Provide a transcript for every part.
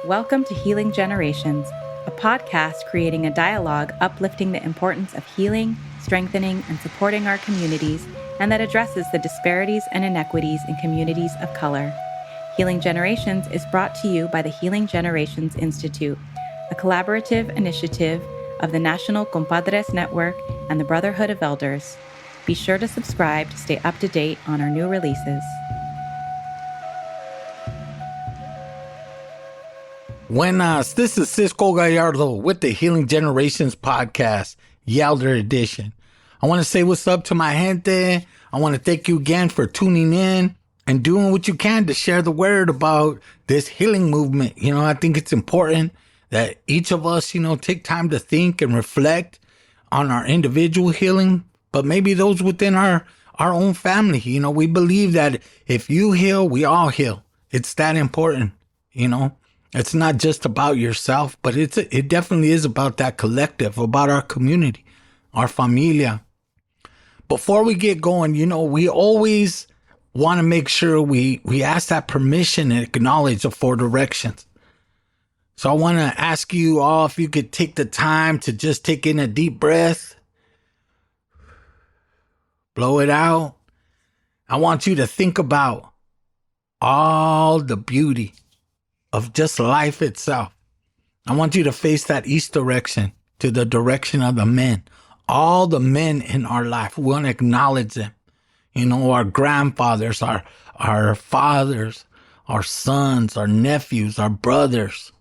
Welcome to Healing Generations, a podcast creating a dialogue uplifting the importance of healing, strengthening, and supporting our communities, and that addresses the disparities and inequities in communities of color. Healing Generations is brought to you by the Healing Generations Institute, a collaborative initiative of the National Compadres Network and the Brotherhood of Yelders. Be sure to subscribe to stay up to date on our new releases. Buenas, this is Cisco Gallardo with the Healing Generations podcast, Yelder edition. I want to say what's up to my gente. I want to thank you again for tuning in and doing what you can to share the word about this healing movement. I think it's important that each of us, take time to think and reflect on our individual healing, but maybe those within our own family. We believe that if you heal, we all heal. It's that important, It's not just about yourself, but it definitely is about that collective, about our community, our familia. Before we get going, we always want to make sure we ask that permission and acknowledge the four directions. So I want to ask you all if you could take the time to just take in a deep breath, blow it out. I want you to think about all the beauty of just life itself. I want you to face that east direction, to the direction of the men. All the men in our life, we want to acknowledge them. Our grandfathers, our fathers, our sons, our nephews, our brothers,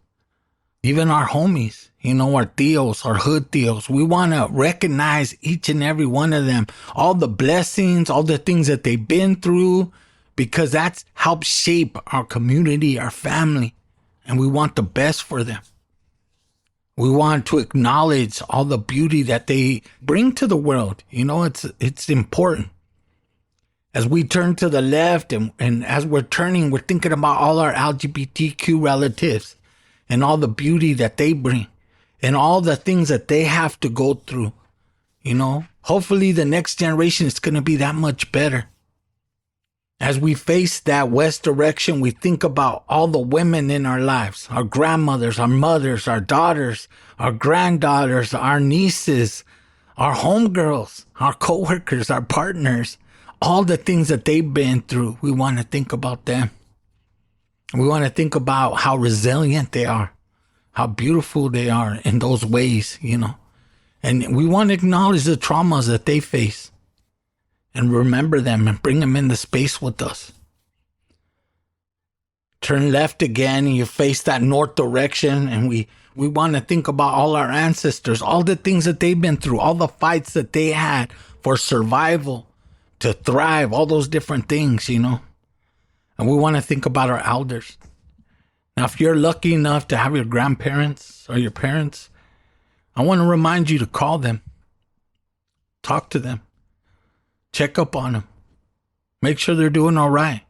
even our homies, our tios, our hood tios. We want to recognize each and every one of them, all the blessings, all the things that they've been through, because that's helped shape our community, our family. And we want the best for them. We want to acknowledge all the beauty that they bring to the world. It's important. As we turn to the left and as we're turning, we're thinking about all our LGBTQ relatives and all the beauty that they bring and all the things that they have to go through. Hopefully the next generation is going to be that much better. As we face that west direction, we think about all the women in our lives, our grandmothers, our mothers, our daughters, our granddaughters, our nieces, our homegirls, our coworkers, our partners, all the things that they've been through. We want to think about them. We want to think about how resilient they are, how beautiful they are in those ways, And we want to acknowledge the traumas that they face. And remember them and bring them into space with us. Turn left again and you face that north direction. And we want to think about all our ancestors, all the things that they've been through, all the fights that they had for survival, to thrive, all those different things, And we want to think about our elders. Now, if you're lucky enough to have your grandparents or your parents, I want to remind you to call them, talk to them. Check up on them. Make sure they're doing all right.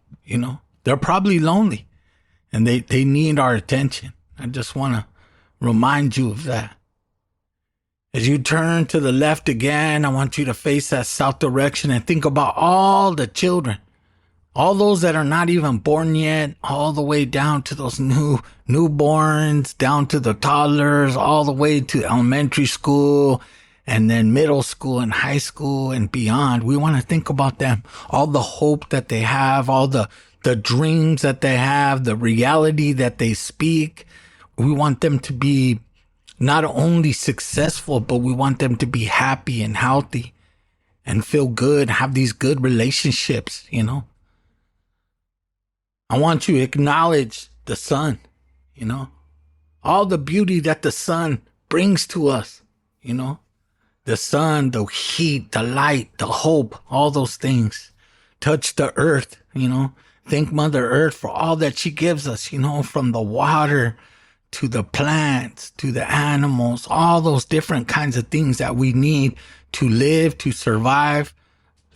They're probably lonely and they need our attention. I just want to remind you of that. As you turn to the left again, I want you to face that south direction and think about all the children, all those that are not even born yet, all the way down to those newborns, down to the toddlers, all the way to elementary school, and then middle school and high school and beyond. We want to think about them, all the hope that they have, all the dreams that they have, the reality that they speak. We want them to be not only successful, but we want them to be happy and healthy and feel good, have these good relationships, I want you to acknowledge the sun, all the beauty that the sun brings to us, The sun, the heat, the light, the hope, all those things. Touch the earth, Thank Mother Earth for all that she gives us, from the water to the plants, to the animals, all those different kinds of things that we need to live, to survive.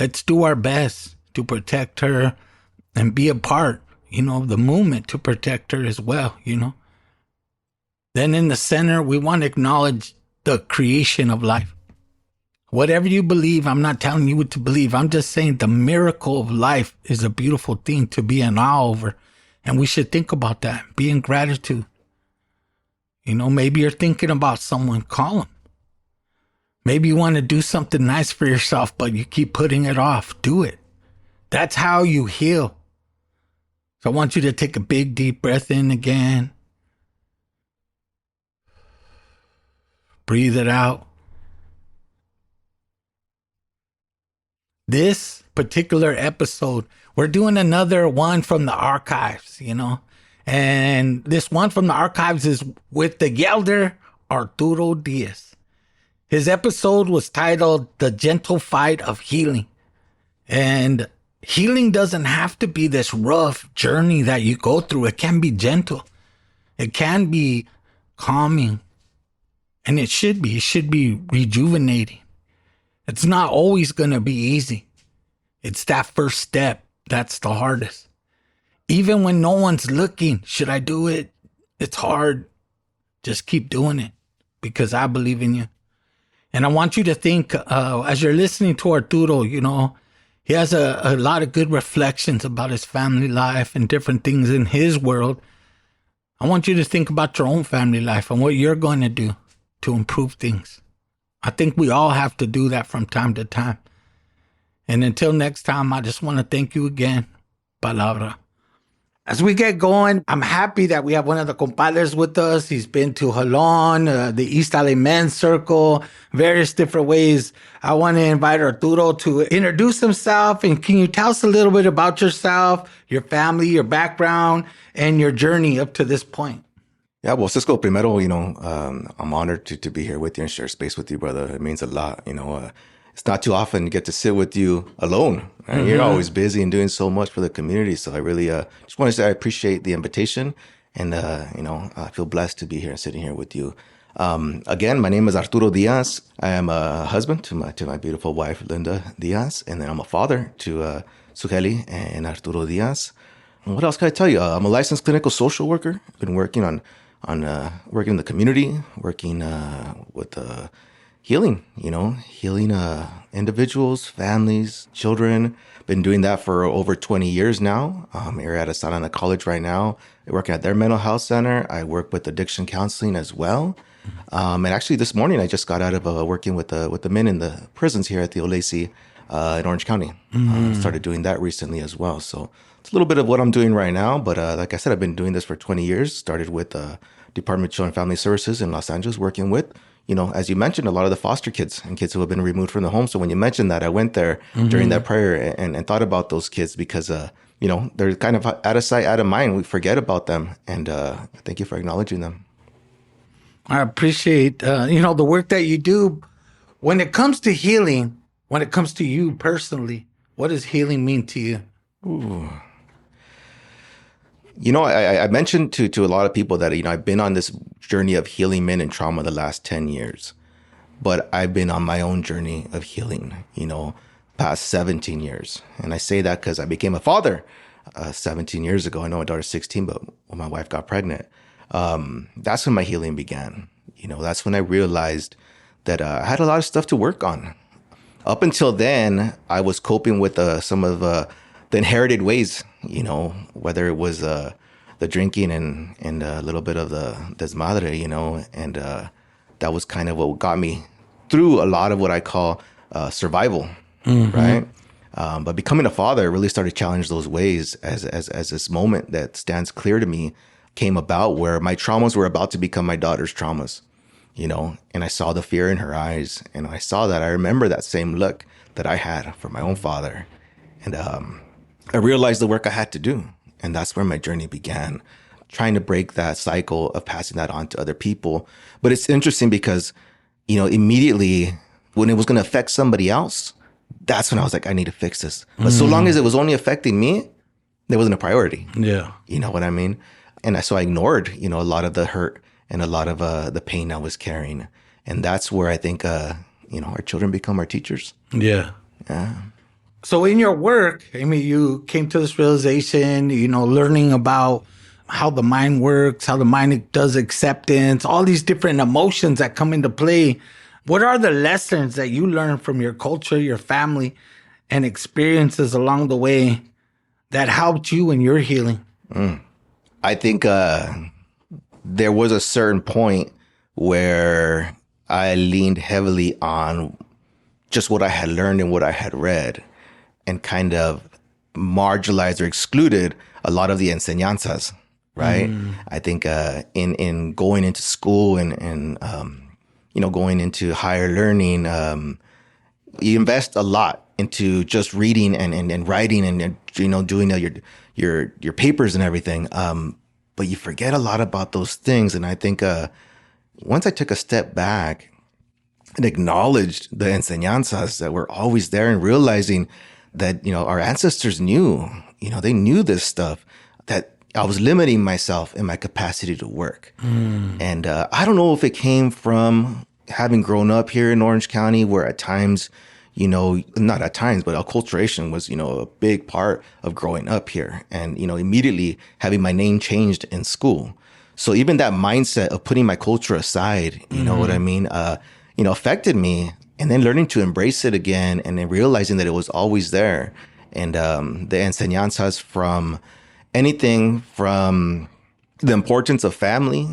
Let's do our best to protect her and be a part, of the movement to protect her as well, Then in the center, we want to acknowledge the creation of life. Whatever you believe, I'm not telling you what to believe. I'm just saying the miracle of life is a beautiful thing to be in awe over. And we should think about that, be in gratitude. Maybe you're thinking about someone, call them. Maybe you want to do something nice for yourself, but you keep putting it off. Do it. That's how you heal. So I want you to take a big, deep breath in again. Breathe it out. This particular episode, we're doing another one from the archives, And this one from the archives is with the Yelder, Arturo Diaz. His episode was titled The Gentle Fight of Healing. And healing doesn't have to be this rough journey that you go through. It can be gentle. It can be calming. And it should be rejuvenating. It's not always going to be easy. It's that first step that's the hardest. Even when no one's looking, should I do it? It's hard. Just keep doing it because I believe in you. And I want you to think, as you're listening to Arturo, he has a lot of good reflections about his family life and different things in his world. I want you to think about your own family life and what you're going to do to improve things. I think we all have to do that from time to time. And until next time, I just want to thank you again. Palabra. As we get going, I'm happy that we have one of the compadres with us. He's been to Jalon, the East LA Men's Circle, various different ways. I want to invite Arturo to introduce himself. And can you tell us a little bit about yourself, your family, your background, and your journey up to this point? Yeah, well, Cisco, primero, I'm honored to be here with you and share space with you, brother. It means a lot. It's not too often to get to sit with you alone. Right? Mm-hmm. You're always busy and doing so much for the community. So I really just want to say I appreciate the invitation. And, I feel blessed to be here and sitting here with you. Again, my name is Arturo Diaz. I am a husband to my beautiful wife, Linda Diaz. And then I'm a father to Sugeli and Arturo Diaz. And what else can I tell you? I'm a licensed clinical social worker. I've been working on working in the community, working with healing, healing individuals, families, children. Been doing that for over 20 years now. We're at Santa Ana College right now. I work at their mental health center. I work with addiction counseling as well. And actually this morning I just got out of working with the men in the prisons here at the Olesi in Orange County. Started doing that recently as well. So it's a little bit of what I'm doing right now. But like I said, I've been doing this for 20 years. Started with Department of Children and Family Services in Los Angeles, working with, as you mentioned, a lot of the foster kids and kids who have been removed from the home. So when you mentioned that, I went there during that prayer and thought about those kids because, they're kind of out of sight, out of mind. We forget about them. And thank you for acknowledging them. I appreciate, the work that you do. When it comes to healing, when it comes to you personally, what does healing mean to you? Ooh. I mentioned to a lot of people that, I've been on this journey of healing men and trauma the last 10 years, but I've been on my own journey of healing, past 17 years. And I say that because I became a father 17 years ago. I know my daughter's 16, but when my wife got pregnant, that's when my healing began. That's when I realized that I had a lot of stuff to work on. Up until then, I was coping with some of the inherited ways, whether it was the drinking and a little bit of the desmadre, and that was kind of what got me through a lot of what I call survival, right? But becoming a father really started to challenge those ways as this moment that stands clear to me came about, where my traumas were about to become my daughter's traumas, and I saw the fear in her eyes, and I saw that. I remember that same look that I had for my own father, and I realized the work I had to do. And that's where my journey began, trying to break that cycle of passing that on to other people. But it's interesting because, immediately when it was going to affect somebody else, that's when I was like, I need to fix this. But so long as it was only affecting me, there wasn't a priority. Yeah. You know what I mean? And so I ignored, a lot of the hurt and a lot of the pain I was carrying. And that's where I think, our children become our teachers. Yeah. Yeah. So in your work, you came to this realization, learning about how the mind works, how the mind does acceptance, all these different emotions that come into play. What are the lessons that you learned from your culture, your family, and experiences along the way that helped you in your healing? I think there was a certain point where I leaned heavily on just what I had learned and what I had read, and kind of marginalized or excluded a lot of the enseñanzas, right? I think in going into school and going into higher learning, you invest a lot into just reading and writing and doing your papers and everything. But you forget a lot about those things. And I think once I took a step back and acknowledged the enseñanzas that were always there, and realizing that, our ancestors knew, they knew this stuff, that I was limiting myself in my capacity to work. And I don't know if it came from having grown up here in Orange County, where at times, not at times, but acculturation was, a big part of growing up here, and, immediately having my name changed in school. So even that mindset of putting my culture aside, you know what I mean, affected me. And then learning to embrace it again, and then realizing that it was always there. And the enseñanzas from anything from the importance of family,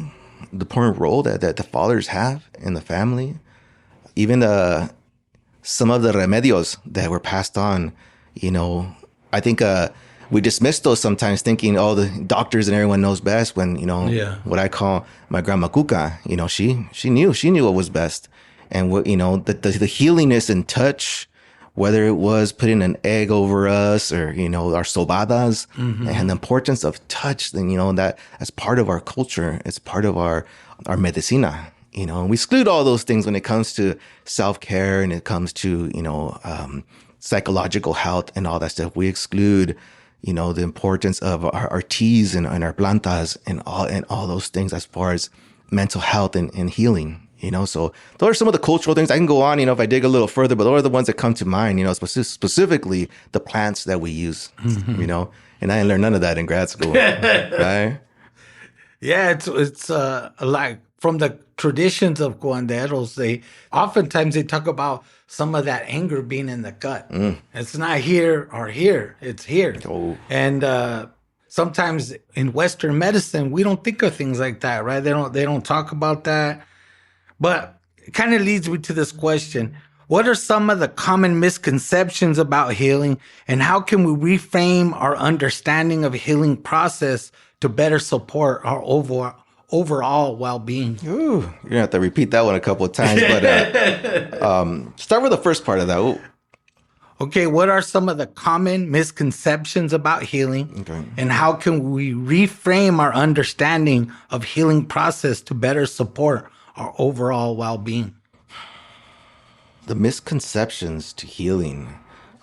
the important role that the fathers have in the family, even some of the remedios that were passed on. I think we dismiss those sometimes, thinking, the doctors and everyone knows best, when, what I call my grandma Cuca, she knew what was best. And what, the healingness in touch, whether it was putting an egg over us or, our sobadas, and the importance of touch, then, that as part of our culture, it's part of our medicina, and we exclude all those things when it comes to self-care and it comes to, psychological health and all that stuff. We exclude, the importance of our teas and our plantas and all those things as far as mental health and healing. So those are some of the cultural things. I can go on, if I dig a little further, but those are the ones that come to mind, specifically the plants that we use, and I didn't learn none of that in grad school, right? Yeah, it's like from the traditions of curanderos, oftentimes they talk about some of that anger being in the gut. It's not here or here, it's here. Oh. And sometimes in Western medicine, we don't think of things like that, right? They don't talk about that. But it kind of leads me to this question. What are some of the common misconceptions about healing, and how can we reframe our understanding of healing process to better support our overall well-being? Ooh, you're going to have to repeat that one a couple of times, but start with the first part of that. Ooh. Okay, what are some of the common misconceptions about healing, and how can we reframe our understanding of healing process to better support our overall well-being? The misconceptions to healing.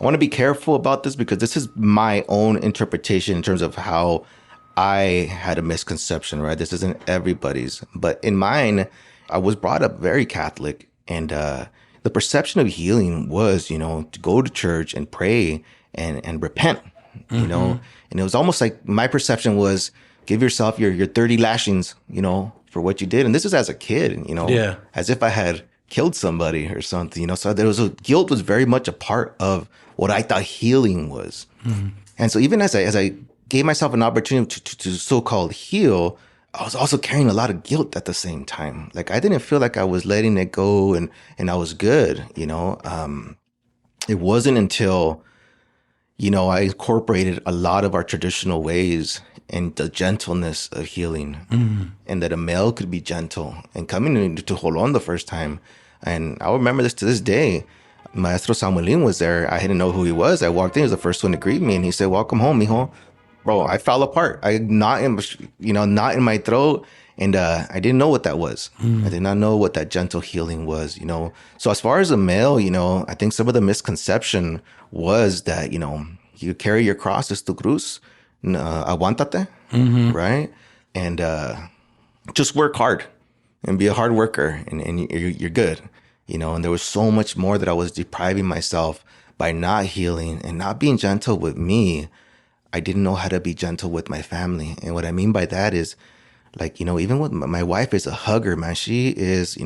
I want to be careful about this because this is my own interpretation in terms of how I had a misconception, right? This isn't everybody's. But in mine, I was brought up very Catholic, and the perception of healing was, to go to church and pray and repent, and it was almost like my perception was give yourself your 30 lashings, for what you did. And this is as a kid, as if I had killed somebody or something, so there was guilt was very much a part of what I thought healing was. And so even as I gave myself an opportunity to so-called heal, I was also carrying a lot of guilt at the same time. Like I didn't feel like I was letting it go and I was good, It wasn't until, I incorporated a lot of our traditional ways and the gentleness of healing, and that a male could be gentle. And coming into Jolon the first time, and I'll remember this to this day, Maestro Samuelin was there. I didn't know who he was. I walked in, he was the first one to greet me, and he said, "Welcome home, mijo." Bro, I fell apart. Not in my throat, and I didn't know what that was. I did not know what that gentle healing was, So as far as a male, I think some of the misconception was that, you carry your cross, es tu cruz, aguántate, right? And just work hard and be a hard worker, and you're good, And there was so much more that I was depriving myself by not healing and not being gentle with me. I didn't know how to be gentle with my family. And what I mean by that is, like, even with my wife is a hugger, man. She is,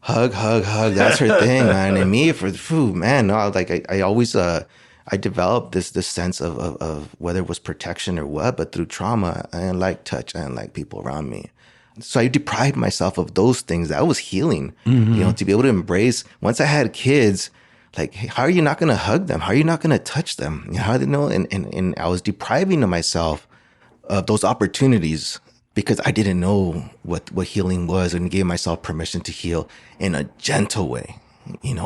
hug. That's her thing, man. And me, man, no, like I always, I developed this sense of whether it was protection or what, but through trauma, I didn't like touch. I didn't like people around me. So I deprived myself of those things. That was healing, to be able to embrace. Once I had kids, like, hey, how are you not going to hug them? How are you not going to touch them? How do you know? And I was depriving myself of those opportunities because I didn't know what healing was, and gave myself permission to heal in a gentle way,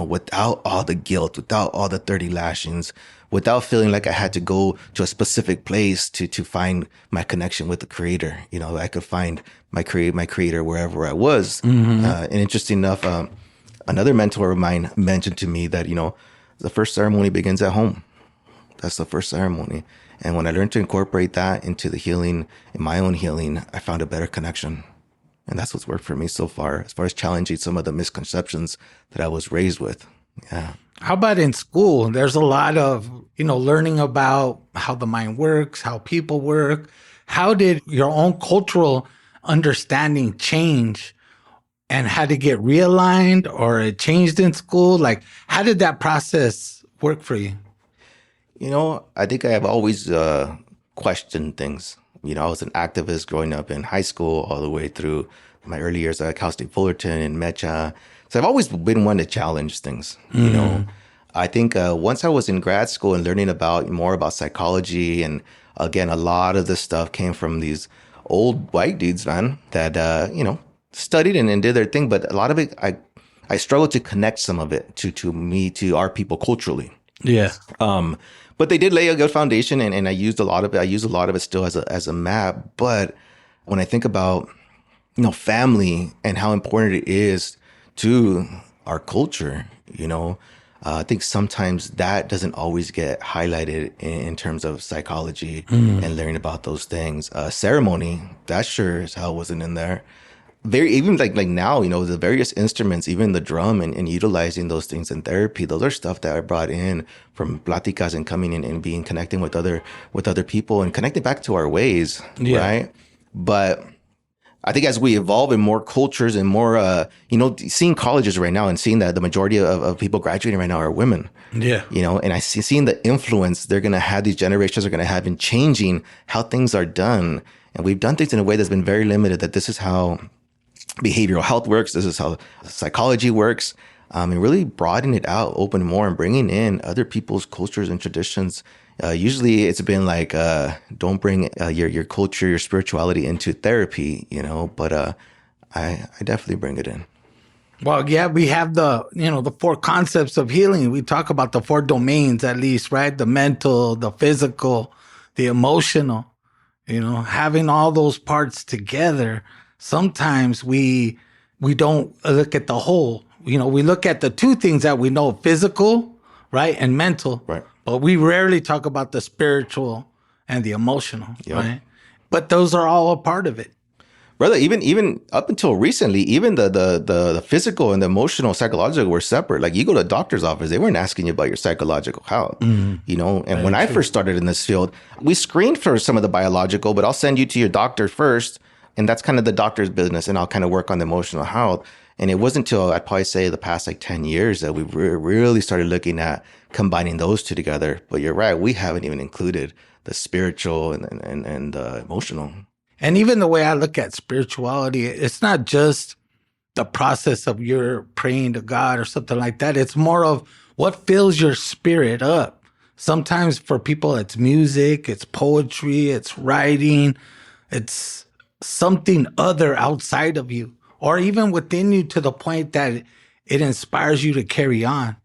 without all the guilt, without all the 30 lashings, without feeling like I had to go to a specific place to find my connection with the Creator. I could find my Creator wherever I was. And interesting enough, another mentor of mine mentioned to me that, the first ceremony begins at home. That's the first ceremony. And when I learned to incorporate that into the healing, in my own healing, I found a better connection. And that's what's worked for me so far, as far as challenging some of the misconceptions that I was raised with. Yeah. How about in school? There's a lot of, learning about how the mind works, how people work. How did your own cultural understanding change, and had to get realigned, or it changed in school? Like, how did that process work for you? I think I have always questioned things. I was an activist growing up in high school all the way through my early years at Cal State Fullerton and Mecha. So I've always been one to challenge things. I think once I was in grad school and learning more about psychology, and again, a lot of this stuff came from these old white dudes, man, that, studied and did their thing. But a lot of it, I struggled to connect some of it to our people culturally. Yeah. But they did lay a good foundation, and I used a lot of it. I use a lot of it still as a map. But when I think about, family and how important it is to our culture, I think sometimes that doesn't always get highlighted in terms of psychology and learning about those things. Ceremony, that sure as hell wasn't in there. Even like now, the various instruments, even the drum, and utilizing those things in therapy, those are stuff that I brought in from platicas and coming in and connecting with other people and connecting back to our ways, right? But I think as we evolve in more cultures and more, seeing colleges right now and seeing that the majority of people graduating right now are women. Yeah. And I seeing the influence they're going to have, these generations are going to have in changing how things are done. And we've done things in a way that's been very limited, that this is how behavioral health works. This is how psychology works. And really broadening it out, open more, and bringing in other people's cultures and traditions. Usually it's been like, don't bring your culture, your spirituality into therapy, but I definitely bring it in. Well, yeah, we have the 4 concepts of healing. We talk about the 4 domains at least, right? The mental, the physical, the emotional, having all those parts together. Sometimes we don't look at the whole. We look at the 2 things that we know, physical, right, and mental. Right. But we rarely talk about the spiritual and the emotional, right? But those are all a part of it. Brother, even up until recently, even the physical and the emotional, psychological were separate. Like, you go to a doctor's office, they weren't asking you about your psychological health, And when I first started in this field, we screened for some of the biological, but I'll send you to your doctor first. And that's kind of the doctor's business. And I'll kind of work on the emotional health. And it wasn't until I'd probably say the past 10 years that we really started looking at combining those 2 together. But you're right, we haven't even included the spiritual and the emotional. And even the way I look at spirituality, it's not just the process of you're praying to God or something like that. It's more of what fills your spirit up. Sometimes for people, it's music, it's poetry, it's writing, it's something other outside of you, or even within you, to the point that it inspires you to carry on,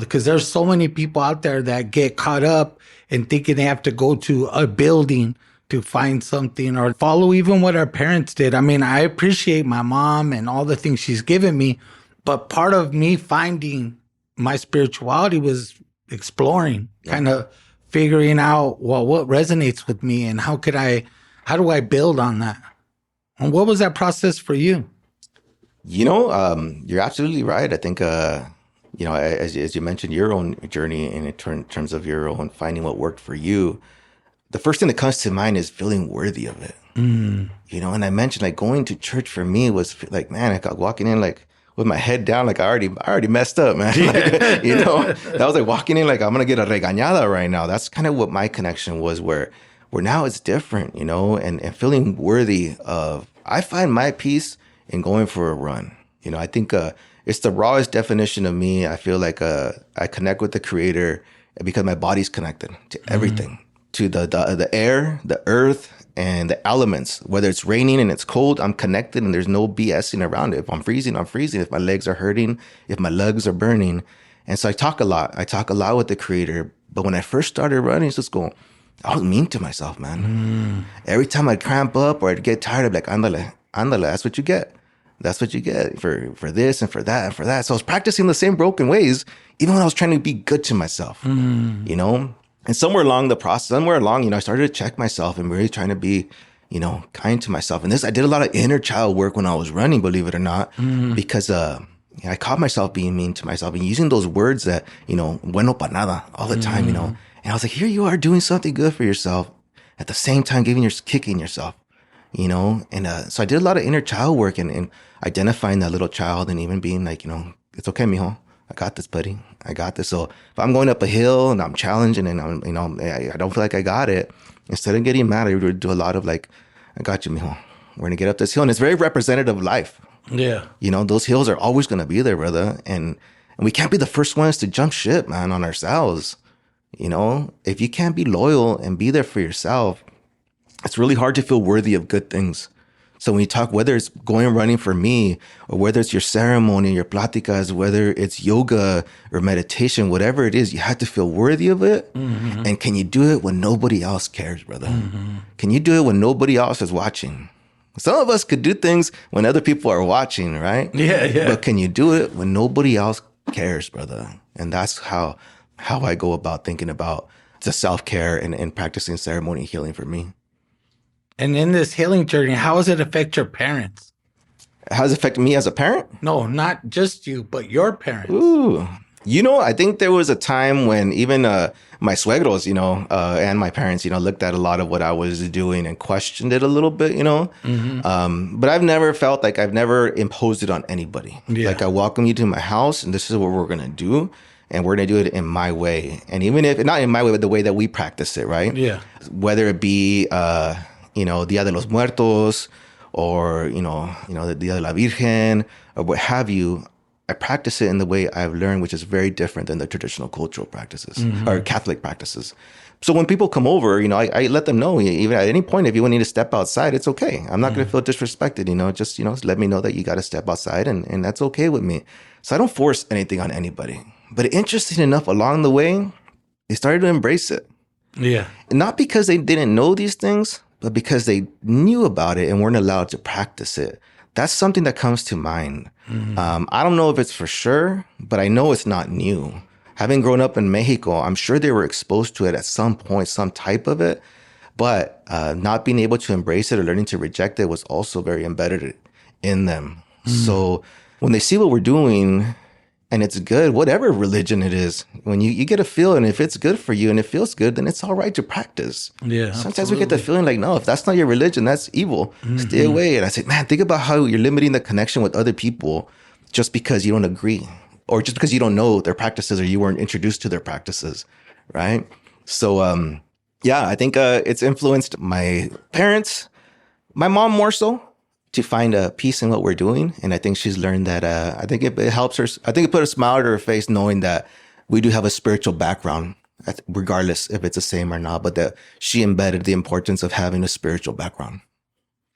because there's so many people out there that get caught up in thinking they have to go to a building to find something, or follow even what our parents did. I mean, I appreciate my mom and all the things she's given me, but part of me finding my spirituality was exploring, kind of figuring out, well, what resonates with me, and how do I build on that? And what was that process for you? You're absolutely right. I think, as you mentioned, your own journey in terms of your own finding what worked for you, the first thing that comes to mind is feeling worthy of it. And I mentioned, like, going to church for me was like, man, I got walking in like with my head down, like I already messed up, man. Like, that was like walking in like I'm gonna get a regañada right now. That's kind of what my connection was, where now it's different, and feeling worthy of I find my peace in going for a run. I think it's the rawest definition of me. I feel like I connect with the Creator because my body's connected to everything, to the air, the earth, and the elements. Whether it's raining and it's cold, I'm connected and there's no BSing around it. If I'm freezing, I'm freezing. If my legs are hurting, if my legs are burning. And so I talk a lot. I talk a lot with the Creator. But when I first started running, it's just going, I was mean to myself, man. Every time I'd cramp up or I'd get tired, I'd be like, ándale, that's what you get. That's what you get for this and for that and for that. So I was practicing the same broken ways, even when I was trying to be good to myself, And somewhere along the process, I started to check myself and really trying to be, kind to myself. And I did a lot of inner child work when I was running, believe it or not, because I caught myself being mean to myself and using those words that, bueno pa nada all the time, And I was like, here you are doing something good for yourself at the same time kicking yourself, And so I did a lot of inner child work and identifying that little child and even being like, it's okay, mijo. I got this, buddy. I got this. So if I'm going up a hill and I'm challenging and I don't feel like I got it, instead of getting mad, I would do a lot of like, I got you, mijo. We're going to get up this hill. And it's very representative of life. Yeah. Those hills are always going to be there, brother. And we can't be the first ones to jump ship, man, on ourselves. If you can't be loyal and be there for yourself, it's really hard to feel worthy of good things. So when you talk, whether it's going and running for me, or whether it's your ceremony, your pláticas, whether it's yoga or meditation, whatever it is, you have to feel worthy of it. And can you do it when nobody else cares, brother? Can you do it when nobody else is watching? Some of us could do things when other people are watching, right? Yeah. But can you do it when nobody else cares, brother? And that's how I go about thinking about the self-care and practicing ceremony healing for me. And in this healing journey, how does it affect your parents? How does it affect me as a parent? No, not just you, but your parents. Ooh. I think there was a time when even my suegros, and my parents, looked at a lot of what I was doing and questioned it a little bit, But I've never felt like I've never imposed it on anybody. Yeah. Like I welcome you to my house and this is what we're going to do. And we're going to do it in my way. And even if not in my way, but the way that we practice it, right? Yeah. Whether it be, Dia de los Muertos or, the Dia de la Virgen or what have you, I practice it in the way I've learned, which is very different than the traditional cultural practices or Catholic practices. So when people come over, I let them know, even at any point, if you need to step outside, it's okay. I'm not going to feel disrespected, just let me know that you got to step outside and that's okay with me. So I don't force anything on anybody. But interesting enough, along the way, they started to embrace it. Yeah. And not because they didn't know these things, but because they knew about it and weren't allowed to practice it. That's something that comes to mind. I don't know if it's for sure, but I know it's not new. Having grown up in Mexico, I'm sure they were exposed to it at some point, some type of it. But not being able to embrace it or learning to reject it was also very embedded in them. So when they see what we're doing, and it's good, whatever religion it is, when you get a feel, and if it's good for you and it feels good, then it's all right to practice. Yeah. Sometimes we get the feeling like, no, if that's not your religion, that's evil. Stay away. And I say, man, think about how you're limiting the connection with other people just because you don't agree or just because you don't know their practices or you weren't introduced to their practices, right? So, I think it's influenced my parents, my mom more so, to find a peace in what we're doing. And I think she's learned that, I think it helps her. I think it put a smile to her face knowing that we do have a spiritual background, regardless if it's the same or not, but that she embedded the importance of having a spiritual background.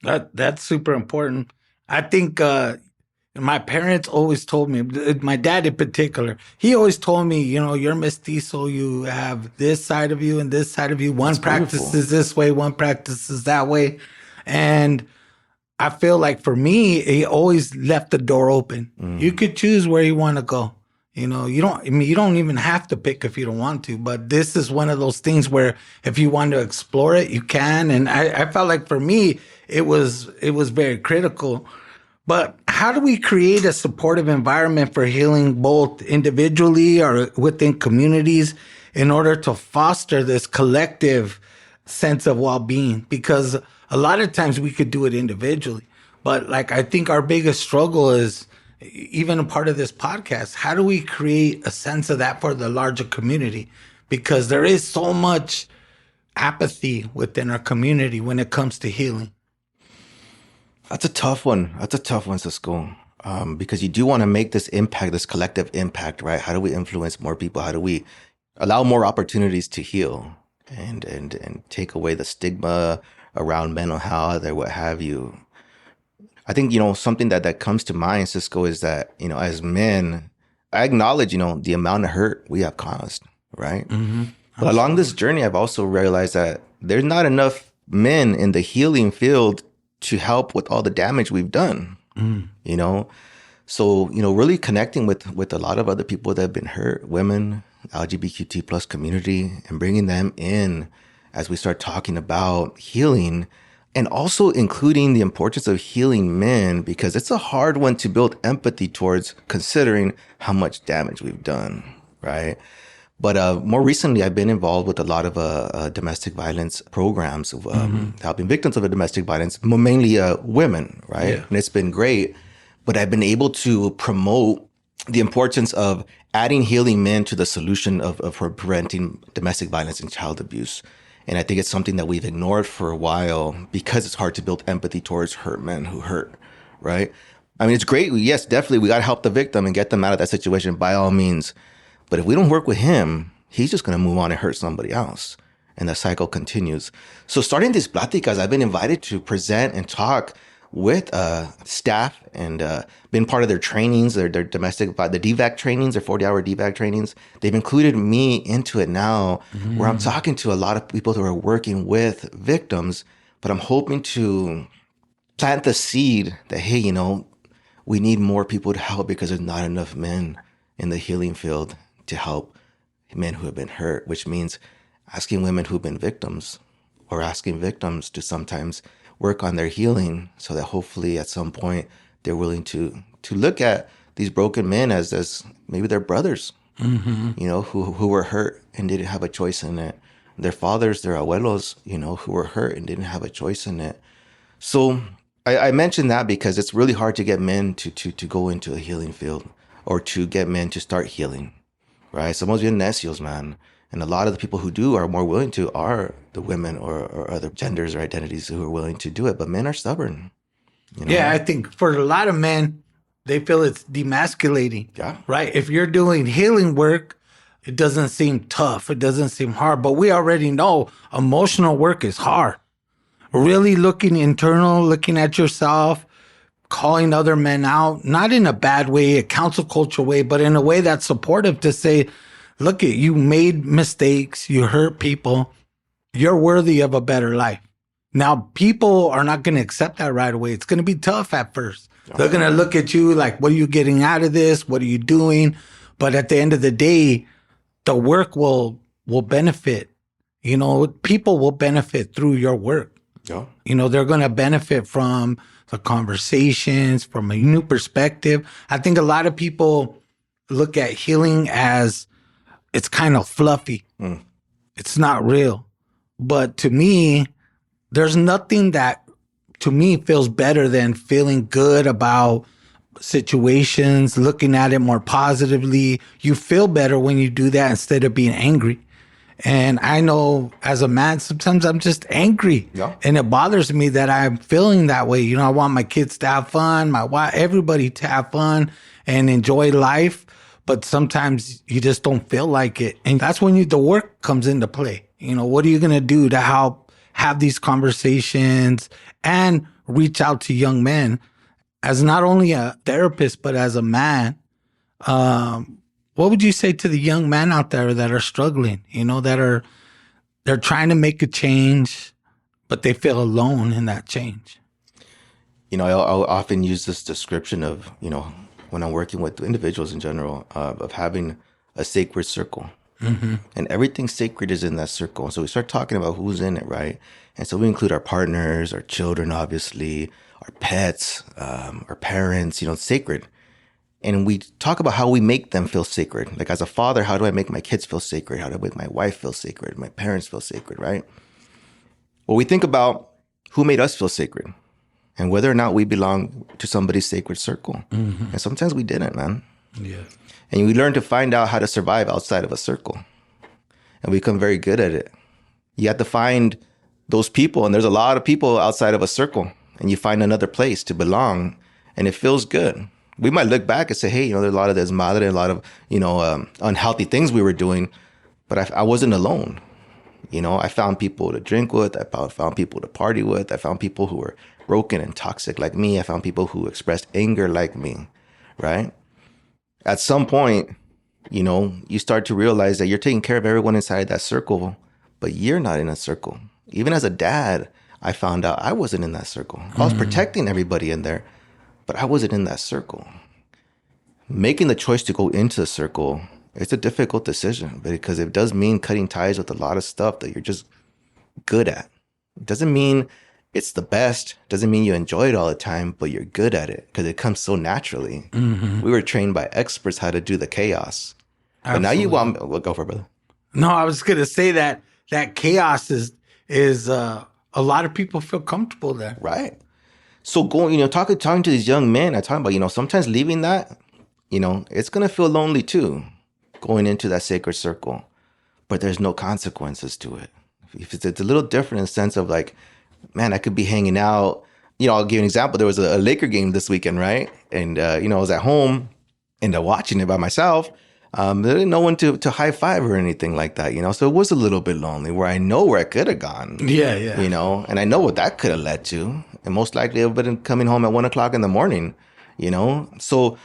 That's super important. I think my parents always told me, my dad in particular, he always told me, you're mestizo, you have this side of you and this side of you. One practices this way, one practices that way. And I feel like for me, he always left the door open. You could choose where you want to go. You don't even have to pick if you don't want to, but this is one of those things where if you want to explore it, you can. And I felt like for me, it was very critical. But how do we create a supportive environment for healing both individually or within communities in order to foster this collective sense of well-being? Because a lot of times we could do it individually, but I think our biggest struggle is even a part of this podcast. How do we create a sense of that for the larger community? Because there is so much apathy within our community when it comes to healing. That's a tough one. That's a tough one, Cisco. Because you do want to make this impact, this collective impact, right? How do we influence more people? How do we allow more opportunities to heal and take away the stigma around mental health or what have you? I think, something that comes to mind, Cisco, is that, as men, I acknowledge, the amount of hurt we have caused, right? Mm-hmm. But along this journey, I've also realized that there's not enough men in the healing field to help with all the damage we've done, So, really connecting with a lot of other people that have been hurt, women, LGBTQ plus community, and bringing them in as we start talking about healing, and also including the importance of healing men, because it's a hard one to build empathy towards, considering how much damage we've done, right? But more recently, I've been involved with a lot of domestic violence programs, of helping victims of domestic violence, mainly women, right? Yeah. And it's been great. But I've been able to promote the importance of adding healing men to the solution of preventing domestic violence and child abuse. And I think it's something that we've ignored for a while because it's hard to build empathy towards hurt men who hurt, right? I mean, it's great. Yes, definitely, we got to help the victim and get them out of that situation by all means. But if we don't work with him, he's just going to move on and hurt somebody else. And the cycle continues. So starting these pláticas, I've been invited to present and talk with staff and been part of their trainings, their domestic, the DVAC trainings, their 40-hour DVAC trainings. They've included me into it now, where I'm talking to a lot of people who are working with victims, but I'm hoping to plant the seed that, hey, we need more people to help because there's not enough men in the healing field to help men who have been hurt, which means asking women who've been victims or asking victims to sometimes work on their healing so that hopefully at some point they're willing to look at these broken men as maybe their brothers, who were hurt and didn't have a choice in it. Their fathers, their abuelos, who were hurt and didn't have a choice in it. So I mention that because it's really hard to get men to go into a healing field or to get men to start healing, right? Somos bien necios, man. And a lot of the people who do are more willing to are the women or other genders or identities who are willing to do it. But men are stubborn. Yeah, I think for a lot of men, they feel it's demasculating. Yeah. Right? If you're doing healing work, it doesn't seem tough. It doesn't seem hard. But we already know emotional work is hard. Really looking internal, looking at yourself, calling other men out, not in a bad way, a council culture way, but in a way that's supportive to say, look, you made mistakes, you hurt people, you're worthy of a better life. Now, people are not going to accept that right away. It's going to be tough at first. They're going to look at you like, what are you getting out of this? What are you doing? But at the end of the day, the work will benefit. People will benefit through your work. Yeah. They're going to benefit from the conversations, from a new perspective. I think a lot of people look at healing as it's kind of fluffy. It's not real. But to me, there's nothing that to me feels better than feeling good about situations, looking at it more positively. You feel better when you do that instead of being angry. And I know as a man, sometimes I'm just angry. Yeah. And it bothers me that I'm feeling that way. I want my kids to have fun, my wife, everybody to have fun and enjoy life. But sometimes you just don't feel like it. And that's when the work comes into play. What are you going to do to help have these conversations and reach out to young men as not only a therapist, but as a man? What would you say to the young men out there that are struggling, they're trying to make a change, but they feel alone in that change? I'll often use this description of, when I'm working with individuals in general, of having a sacred circle. And everything sacred is in that circle. So we start talking about who's in it, right? And so we include our partners, our children, obviously, our pets, our parents, sacred. And we talk about how we make them feel sacred. Like as a father, how do I make my kids feel sacred? How do I make my wife feel sacred? My parents feel sacred, right? Well, we think about who made us feel sacred and whether or not we belong to somebody's sacred circle. And sometimes we didn't, man. Yeah. And we learn to find out how to survive outside of a circle. And we become very good at it. You have to find those people, and there's a lot of people outside of a circle, and you find another place to belong, and it feels good. We might look back and say, hey, there's a lot of desmadre, a lot of, unhealthy things we were doing, but I wasn't alone. I found people to drink with. I found people to party with. I found people who were broken and toxic like me. I found people who expressed anger like me, right? At some point, you start to realize that you're taking care of everyone inside that circle, but you're not in a circle. Even as a dad, I found out I wasn't in that circle. I was protecting everybody in there, but I wasn't in that circle. Making the choice to go into the circle, it's a difficult decision because it does mean cutting ties with a lot of stuff that you're just good at. It doesn't mean it's the best. It doesn't mean you enjoy it all the time, but you're good at it because it comes so naturally. We were trained by experts how to do the chaos. Absolutely. But now you want, well, go for it, brother. No, I was going to say that chaos is a lot of people feel comfortable there. Right. So going, talking to these young men, I talk about, sometimes leaving that, it's going to feel lonely too, going into that sacred circle, but there's no consequences to it. It's a little different in the sense of like, man, I could be hanging out. I'll give you an example. There was a Laker game this weekend, right? And, I was at home and watching it by myself. There was no one to high five or anything like that, So it was a little bit lonely where I know where I could have gone. Yeah. And I know what that could have led to. And most likely I would have been coming home at 1:00 in the morning, So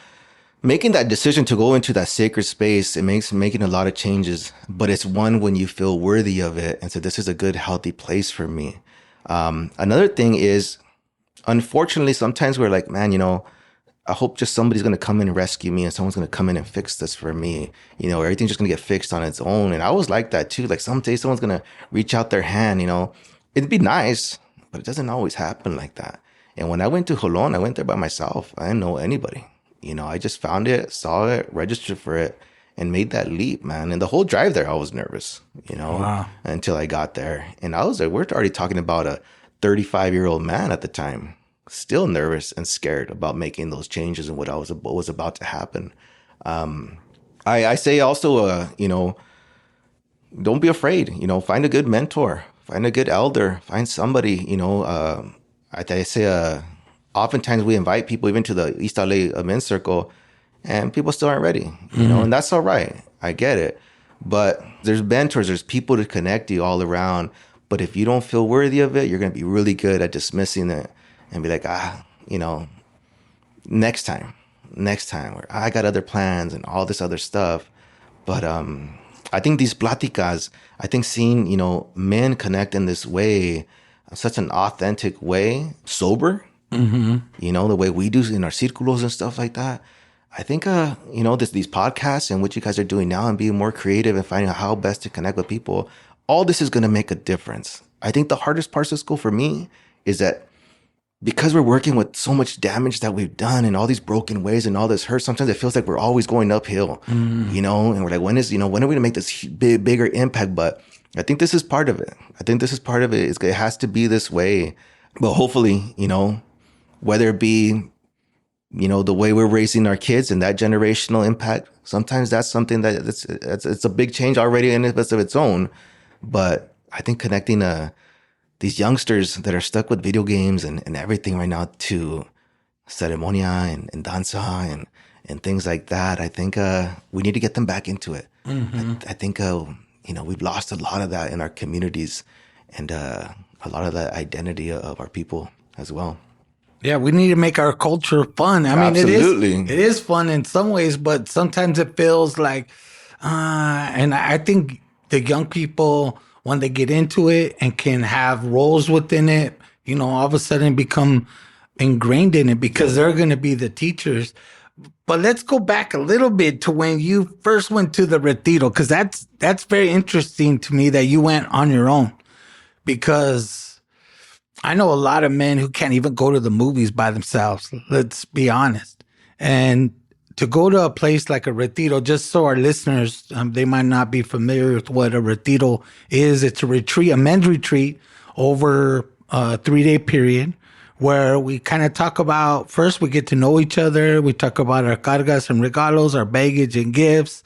making that decision to go into that sacred space, it makes making a lot of changes, but it's one when you feel worthy of it. And so this is a good, healthy place for me. Another thing is, unfortunately, sometimes we're like, man, I hope just somebody's going to come in and rescue me and someone's going to come in and fix this for me. Everything's just going to get fixed on its own. And I was like that too. Like someday someone's going to reach out their hand, it'd be nice, but it doesn't always happen like that. And when I went to Jolon, I went there by myself. I didn't know anybody. I just found it, saw it, registered for it, and made that leap, man. And the whole drive there, I was nervous, Wow. Until I got there. And I was like, we're already talking about a 35-year-old man at the time, still nervous and scared about making those changes and what was about to happen. I say also, don't be afraid, find a good mentor, find a good elder, find somebody, I say, oftentimes we invite people even to the East LA men's circle and people still aren't ready, and that's all right. I get it. But there's mentors, there's people to connect you all around. But if you don't feel worthy of it, you're going to be really good at dismissing it and be like, next time, or I got other plans and all this other stuff. But I think these pláticas, seeing, men connect in this way, such an authentic way, sober, the way we do in our círculos and stuff like that. I think, these podcasts and what you guys are doing now and being more creative and finding out how best to connect with people, all this is going to make a difference. I think the hardest part of school for me is that because we're working with so much damage that we've done and all these broken ways and all this hurt, sometimes it feels like we're always going uphill, and we're like, when are we going to make this bigger impact? But I think this is part of it. It has to be this way. But hopefully, whether it be, the way we're raising our kids and that generational impact, sometimes that's something that it's a big change already in of its own. But I think connecting these youngsters that are stuck with video games and everything right now to ceremonia and danza and things like that, I think we need to get them back into it. I think, we've lost a lot of that in our communities and a lot of the identity of our people as well. Yeah, we need to make our culture fun. I mean, Absolutely. It is fun in some ways, but sometimes it feels like, and I think the young people, when they get into it and can have roles within it, all of a sudden become ingrained in it because they're going to be the teachers. But let's go back a little bit to when you first went to the retiro, because that's very interesting to me that you went on your own, because I know a lot of men who can't even go to the movies by themselves. Let's be honest. And to go to a place like a retiro, just so our listeners, they might not be familiar with what a retiro is. It's a retreat, a men's retreat over a 3-day period where we kind of talk about, first we get to know each other. We talk about our cargas and regalos, our baggage and gifts.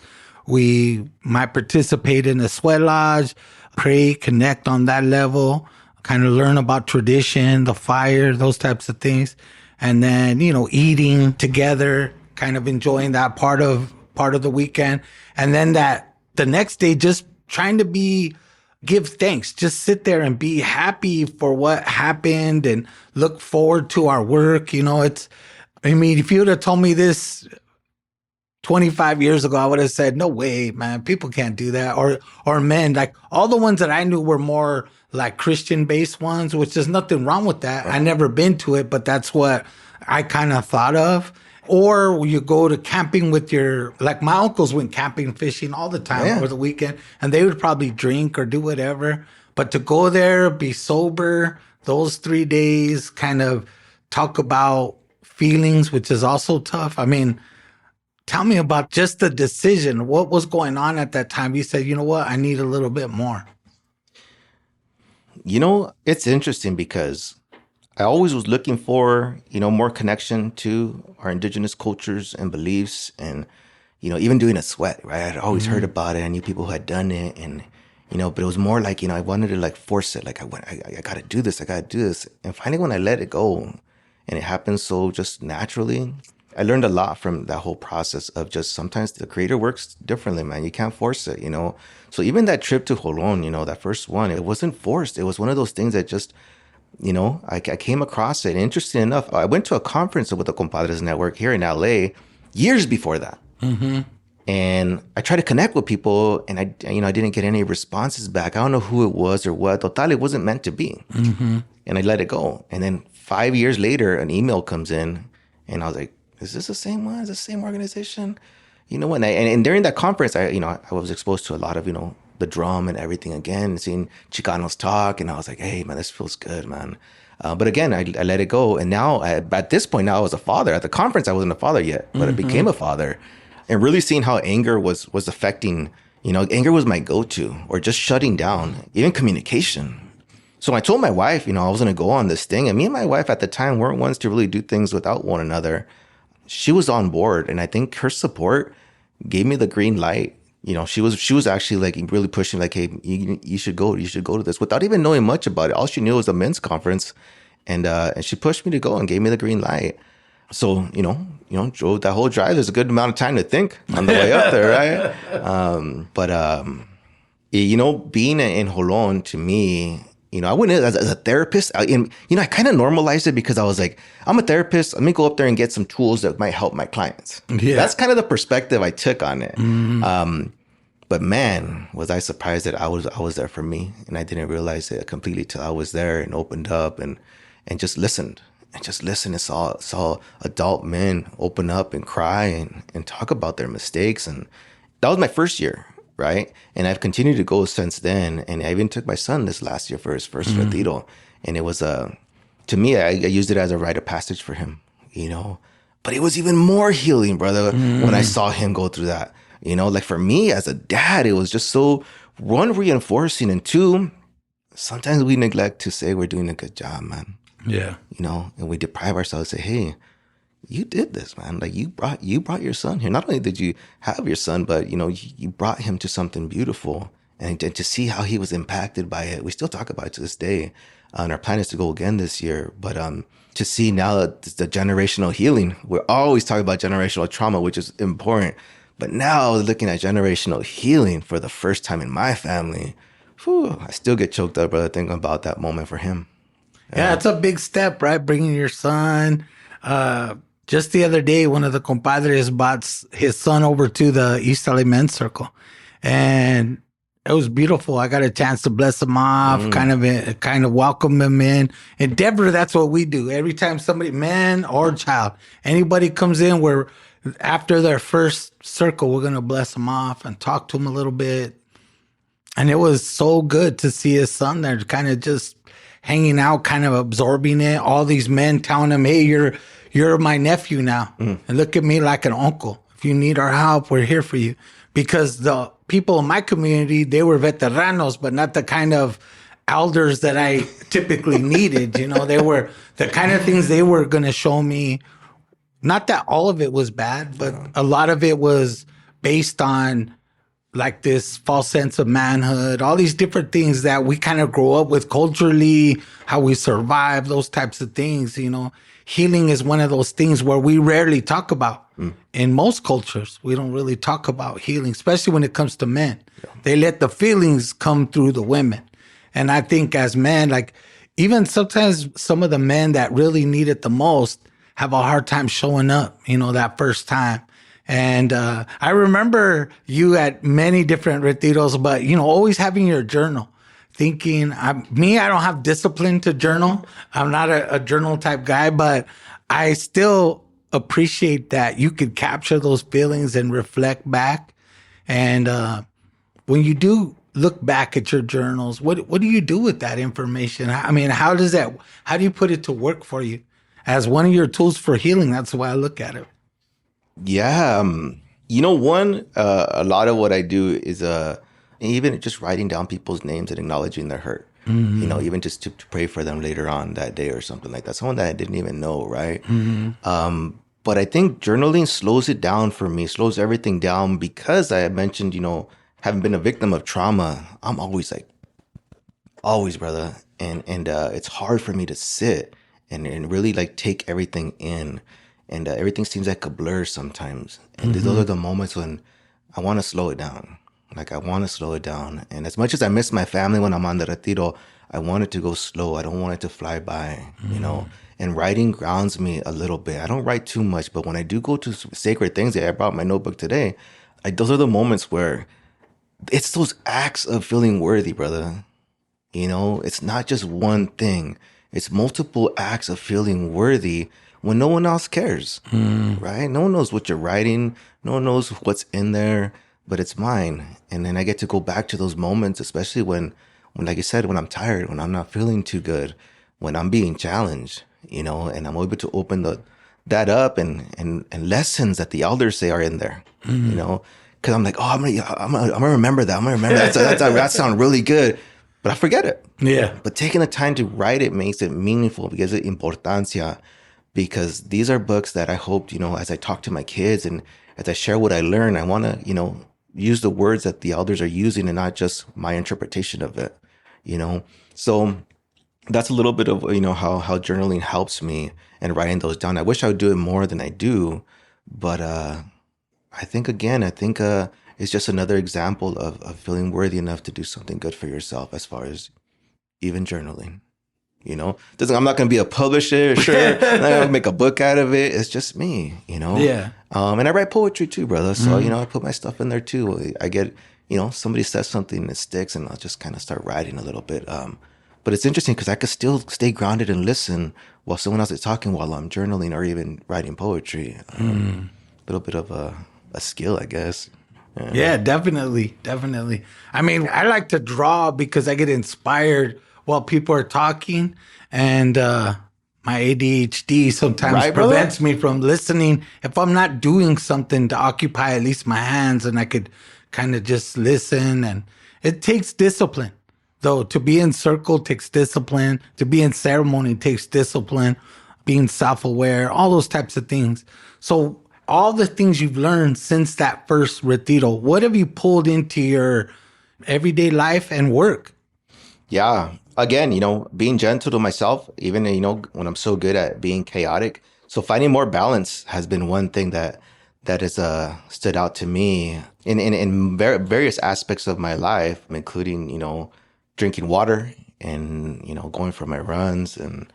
We might participate in a sweat lodge, pray, connect on that level. kind of learn about tradition, the fire, those types of things. And then, eating together, kind of enjoying that part of the weekend. And then the next day, just trying to give thanks, just sit there and be happy for what happened and look forward to our work. If you would have told me this 25 years ago, I would have said, no way, man, people can't do that. Or men, like all the ones that I knew were more like Christian based ones, which there's nothing wrong with that. I never been to it, but that's what I kind of thought of. Or you go to camping with like my uncles went camping, fishing all the time over the weekend, and they would probably drink or do whatever. But to go there, be sober, those 3 days, kind of talk about feelings, which is also tough. I mean, tell me about just the decision. What was going on at that time? You said, you know what? I need a little bit more. It's interesting because I always was looking for, more connection to our indigenous cultures and beliefs and, even doing a sweat, right? I'd always heard about it. I knew people who had done it and, but it was more like, I wanted to like force it. Like I got to do this. I got to do this. And finally, when I let it go and it happened so just naturally, I learned a lot from that whole process of just sometimes the creator works differently, man. You can't force it, So even that trip to Jolon, that first one, it wasn't forced. It was one of those things that just, I came across it. Interesting enough, I went to a conference with the Compadres Network here in LA years before that. Mm-hmm. And I tried to connect with people and I didn't get any responses back. I don't know who it was or what. Total, it wasn't meant to be. Mm-hmm. And I let it go. And then 5 years later, an email comes in and I was like, is this the same one? Is this the same organization? And during that conference, I was exposed to a lot of, the drum and everything again, seeing Chicanos talk. And I was like, hey, man, this feels good, man. But again, I let it go. And now at this point, now I was a father. At the conference, I wasn't a father yet, but I became a father. And really seeing how anger was affecting, anger was my go-to or just shutting down, even communication. So I told my wife, I was going to go on this thing. And me and my wife at the time weren't ones to really do things without one another. She was on board. And I think her support gave me the green light. She was actually like really pushing like, hey, you should go to this without even knowing much about it. All she knew was a men's conference. And she pushed me to go and gave me the green light. So, drove that whole drive. There's a good amount of time to think on the way up there, right? Being in Jolon to me, I went in as a therapist. I kind of normalized it because I was like, I'm a therapist. Let me go up there and get some tools that might help my clients. Yeah. That's kind of the perspective I took on it. Mm-hmm. But man, was I surprised that I was there for me. And I didn't realize it completely till I was there and opened up and just listened. And just listened and saw adult men open up and cry and talk about their mistakes. And that was my first year. Right. And I've continued to go since then. And I even took my son this last year for his first retiro. And it was, to me, I used it as a rite of passage for him, But it was even more healing, brother, when I saw him go through that. Like for me as a dad, it was just so, one, reinforcing. And two, sometimes we neglect to say we're doing a good job, man. Yeah. And we deprive ourselves, say, hey, you did this, man. Like you brought your son here. Not only did you have your son, but you brought him to something beautiful, and to see how he was impacted by it. We still talk about it to this day, and our plan is to go again this year. But to see now that the generational healing, we're always talking about generational trauma, which is important. But now looking at generational healing for the first time in my family, I still get choked up, brother, thinking about that moment for him. Yeah, it's a big step, right? Bringing your son. Just the other day, one of the compadres brought his son over to the East LA Men's Circle, and it was beautiful. I got a chance to bless him off, kind of welcome him in. In Denver, that's what we do. Every time somebody, man or child, anybody comes in, we're after their first circle, we're gonna bless him off and talk to him a little bit. And it was so good to see his son there, kind of just hanging out, kind of absorbing it. All these men telling him, hey, you're my nephew now. And look at me like an uncle. If you need our help, we're here for you. Because the people in my community, they were veteranos, but not the kind of elders that I typically needed. They were the kind of things they were going to show me. Not that all of it was bad, but a lot of it was based on like this false sense of manhood, all these different things that we kind of grow up with culturally, how we survive, those types of things, Healing is one of those things where we rarely talk about. In most cultures, we don't really talk about healing, especially when it comes to men. Yeah. They let the feelings come through the women. And I think as men, like even sometimes some of the men that really need it the most have a hard time showing up, that first time. And I remember you at many different retiros, but, always having your journal. Thinking, I don't have discipline to journal. I'm not a journal type guy, but I still appreciate that you could capture those feelings and reflect back. And when you do look back at your journals, what do you do with that information? I mean, how do you put it to work for you as one of your tools for healing? That's the way I look at it. Yeah. A lot of what I do is even just writing down people's names and acknowledging their hurt, even just to pray for them later on that day or something like that. Someone that I didn't even know, right? But I think journaling slows it down for me, slows everything down because I mentioned, having been a victim of trauma, I'm always brother. And it's hard for me to sit and really like take everything in. And everything seems like a blur sometimes. And those are the moments when I want to slow it down. Like I want to slow it down. And as much as I miss my family when I'm on the retiro, I want it to go slow. I don't want it to fly by, And writing grounds me a little bit. I don't write too much, but when I do go to sacred things, I brought my notebook today, those are the moments where it's those acts of feeling worthy, brother. It's not just one thing. It's multiple acts of feeling worthy when no one else cares, right? No one knows what you're writing. No one knows what's in there, but it's mine. And then I get to go back to those moments, especially when like you said, when I'm tired, when I'm not feeling too good, when I'm being challenged, and I'm able to open that up and lessons that the elders say are in there, because I'm like, I'm gonna remember that. I'm gonna remember that. That sounds really good, but I forget it. Yeah. But taking the time to write it makes it meaningful, because of importancia. Because these are books that I hope, as I talk to my kids and as I share what I learn, I want to, use the words that the elders are using and not just my interpretation of it, So that's a little bit of, how journaling helps me and writing those down. I wish I would do it more than I do. But I think it's just another example of feeling worthy enough to do something good for yourself as far as even journaling. I'm not going to be a publisher, sure. I'm not going to make a book out of it. It's just me, Yeah. And I write poetry too, brother. So, I put my stuff in there too. I get, somebody says something that sticks and I'll just kind of start writing a little bit. But it's interesting because I could still stay grounded and listen while someone else is talking while I'm journaling or even writing poetry. A little bit of a skill, I guess. Yeah, definitely. Definitely. I mean, I like to draw because I get inspired while people are talking, and my ADHD sometimes prevents me from listening. If I'm not doing something to occupy at least my hands, and I could kind of just listen. And it takes discipline, though. To be in circle takes discipline. To be in ceremony takes discipline. Being self-aware, all those types of things. So all the things you've learned since that first retiro, what have you pulled into your everyday life and work? Yeah. Again, being gentle to myself, even, when I'm so good at being chaotic. So finding more balance has been one thing that has stood out to me in various aspects of my life, including, drinking water and, going for my runs. And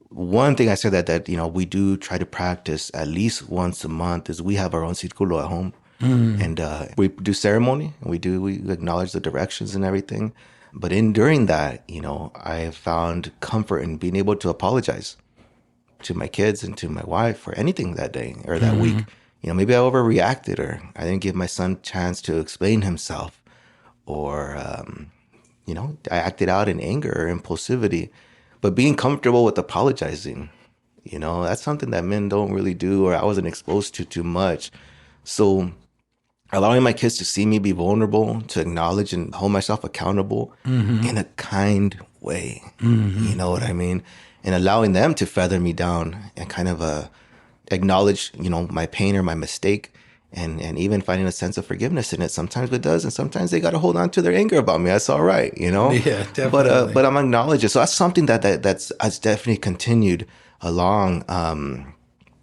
one thing I said that we do try to practice at least once a month is we have our own círculo at home. And we do ceremony, and we acknowledge the directions and everything. But during that, I have found comfort in being able to apologize to my kids and to my wife for anything that day or that week. Maybe I overreacted, or I didn't give my son a chance to explain himself, or, I acted out in anger or impulsivity. But being comfortable with apologizing, that's something that men don't really do, or I wasn't exposed to too much. So allowing my kids to see me be vulnerable, to acknowledge and hold myself accountable in a kind way. You know what I mean? And allowing them to feather me down and kind of acknowledge, my pain or my mistake, and even finding a sense of forgiveness in it. Sometimes it does, and sometimes they got to hold on to their anger about me. That's all right, you know. Yeah, definitely. But I'm acknowledging. So that's something that's definitely continued along.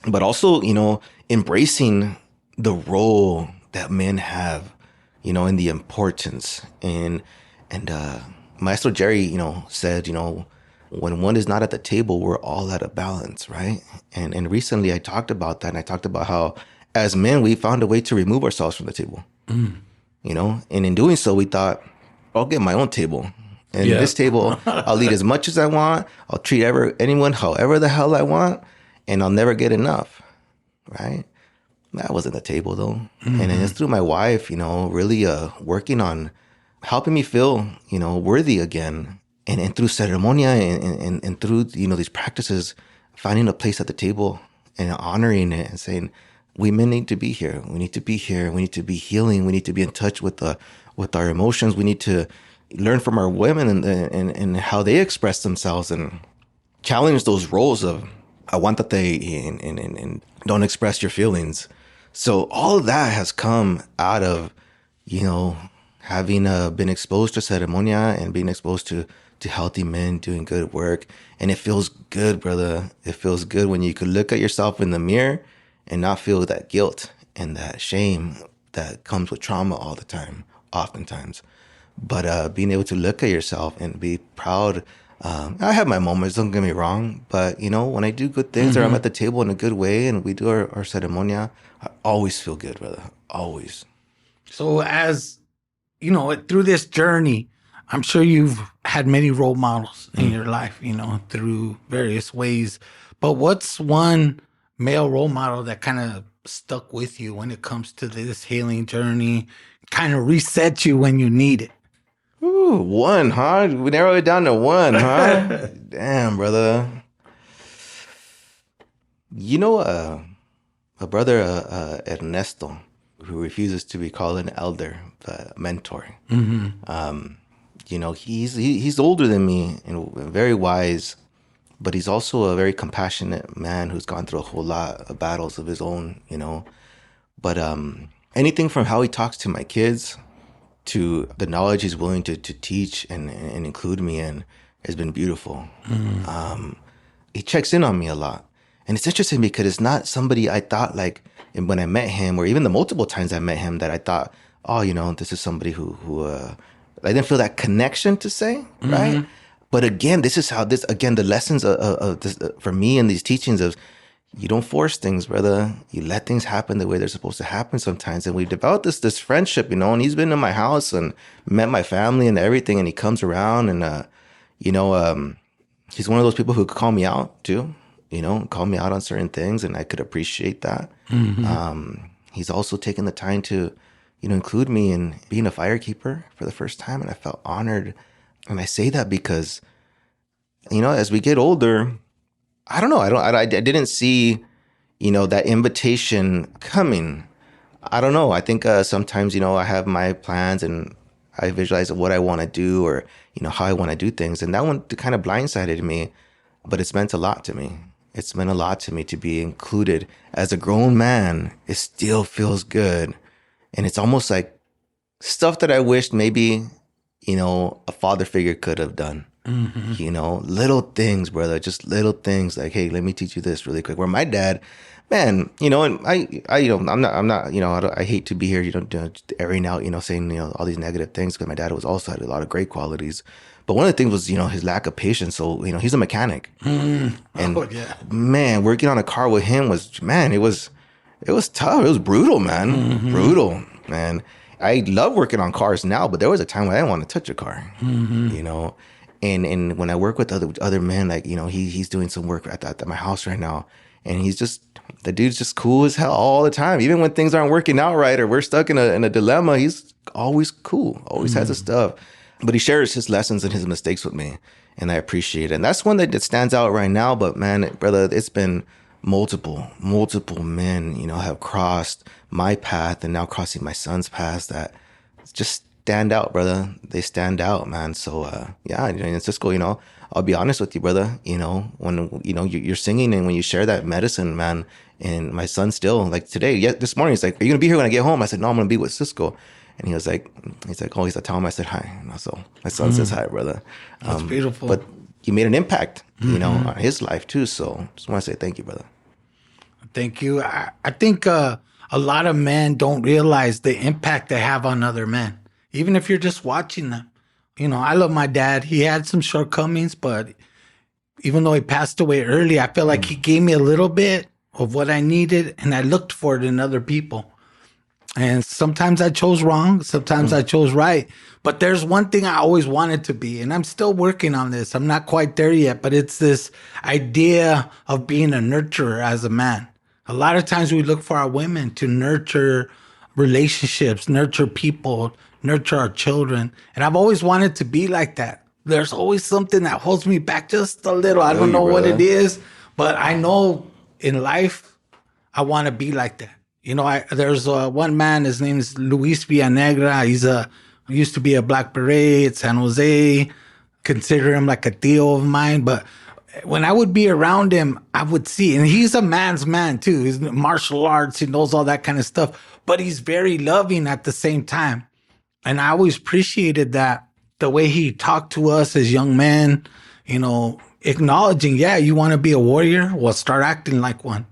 But also, you know, embracing the role that men have, you know, and the importance. And Maestro Jerry, you know, said, you know, when one is not at the table, we're all out of balance, right? And recently I talked about that, and I talked about how as men, we found a way to remove ourselves from the table, you know? And in doing so, we thought, I'll get my own table. And this table, I'll eat as much as I want. I'll treat anyone however the hell I want, and I'll never get enough, right? That wasn't the table, though. And it's through my wife, you know, really working on helping me feel, you know, worthy again. And through ceremonia and through, you know, these practices, finding a place at the table and honoring it and saying, we men need to be here. We need to be here. We need to be healing. We need to be in touch with our emotions. We need to learn from our women and how they express themselves and challenge those roles of aguántate and don't express your feelings. So all of that has come out of, you know, having been exposed to ceremonia and being exposed to healthy men doing good work. And it feels good, brother. It feels good when you could look at yourself in the mirror and not feel that guilt and that shame that comes with trauma all the time, oftentimes. But being able to look at yourself and be proud. I have my moments, don't get me wrong. But, you know, when I do good things or I'm at the table in a good way and we do our ceremonia, I always feel good, brother. Always. So as, you know, through this journey, I'm sure you've had many role models in your life, you know, through various ways. But what's one male role model that kind of stuck with you when it comes to this healing journey, kind of reset you when you need it? Ooh, one, huh? We narrow it down to one, huh? Damn, brother. You know, a brother, Ernesto, who refuses to be called an elder, but a mentor. You know, he's older than me and very wise, but he's also a very compassionate man who's gone through a whole lot of battles of his own, you know. But anything from how he talks to my kids to the knowledge he's willing to teach and include me in has been beautiful. He checks in on me a lot. And it's interesting because it's not somebody I thought like, and when I met him, or even the multiple times I met him, that I thought, oh, you know, this is somebody who I didn't feel that connection to say, right? But again, this is how the lessons of this, for me and these teachings of, you don't force things, brother. You let things happen the way they're supposed to happen sometimes. And we developed this friendship, you know, and he's been in my house and met my family and everything. And he comes around and, you know, he's one of those people who could call me out too, you know, call me out on certain things. And I could appreciate that. He's also taken the time to, you know, include me in being a firekeeper for the first time. And I felt honored. And I say that because, you know, as we get older, I don't know. I didn't see, you know, that invitation coming. I don't know. I think sometimes, you know, I have my plans and I visualize what I want to do or, you know, how I want to do things. And that one kind of blindsided me, but it's meant a lot to me. It's meant a lot to me to be included. As a grown man, it still feels good. And it's almost like stuff that I wished maybe, you know, a father figure could have done. You know, little things, brother, just little things like, hey, let me teach you this really quick. Where my dad, man, you know, and I you know, I'm not, you know, I hate to be here, you know, just airing out, you know, saying, you know, all these negative things, because my dad was also had a lot of great qualities. But one of the things was, you know, his lack of patience. So, you know, he's a mechanic. And man, working on a car with him was, man, it was tough. It was brutal, man. Brutal, man. I love working on cars now, but there was a time when I didn't want to touch a car, you know. And when I work with other men, like, you know, he's doing some work at my house right now. And the dude's just cool as hell all the time. Even when things aren't working out right or we're stuck in a dilemma, he's always cool, always has his stuff. But he shares his lessons and his mistakes with me. And I appreciate it. And that's one that stands out right now. But man, brother, it's been multiple men, you know, have crossed my path and now crossing my son's path that just stand out, brother. They stand out, man. So, yeah, in Cisco, I'll be honest with you, brother. When, you're singing and when you share that medicine, man, and my son still, like today, this morning, he's like, are you going to be here when I get home? I said, no, I'm going to be with Cisco. And he's like, oh, he's like, tell him I said hi. So my son says hi, brother. That's beautiful. But you made an impact, on his life too. So just want to say thank you, brother. Thank you. I think a lot of men don't realize the impact they have on other men, even if you're just watching them. I love my dad. He had some shortcomings, but even though he passed away early, I feel like he gave me a little bit of what I needed, and I looked for it in other people. And sometimes I chose wrong. Sometimes I chose right. But there's one thing I always wanted to be, and I'm still working on this. I'm not quite there yet, but it's this idea of being a nurturer as a man. A lot of times we look for our women to nurture relationships, nurture people, nurture our children. And I've always wanted to be like that. There's always something that holds me back just a little. I don't know what it is, but I know in life, I want to be like that. There's one man, his name is Luis Villanegra. He used to be a Black Beret at San Jose. Consider him like a tío of mine. But when I would be around him, I would see, and he's a man's man too. He's martial arts. He knows all that kind of stuff, but he's very loving at the same time. And I always appreciated that, the way he talked to us as young men, acknowledging, yeah, you want to be a warrior? Well, start acting like one.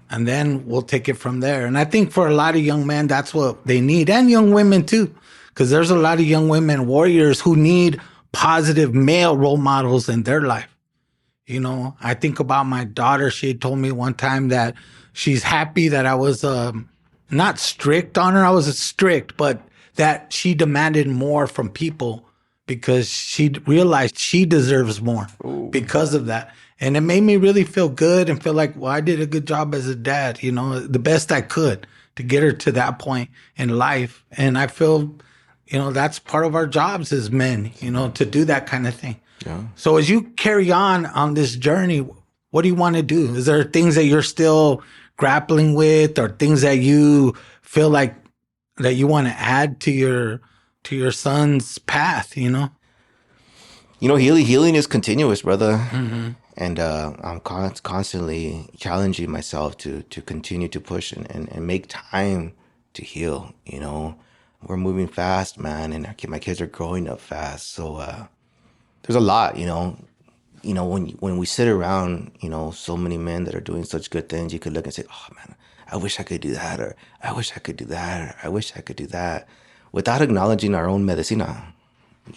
And then we'll take it from there. And I think for a lot of young men, that's what they need. And young women too. Because there's a lot of young women warriors who need positive male role models in their life. I think about my daughter. She had told me one time that she's happy that I was not strict on her. I was strict, but that she demanded more from people, because she realized she deserves more because of that. And it made me really feel good and feel like, well, I did a good job as a dad, the best I could to get her to that point in life. And I feel, that's part of our jobs as men, to do that kind of thing. Yeah. So as you carry on this journey, what do you want to do? Is there things that you're still grappling with, or things that you feel like that you want to add to your son's path, Healing is continuous, brother. And I'm constantly challenging myself to continue to push and make time to heal. We're moving fast, man, and my kids are growing up fast. So there's a lot, when we sit around, so many men that are doing such good things, you could look and say, oh man, I wish I could do that, or I wish I could do that, or I wish I could do that, without acknowledging our own medicina,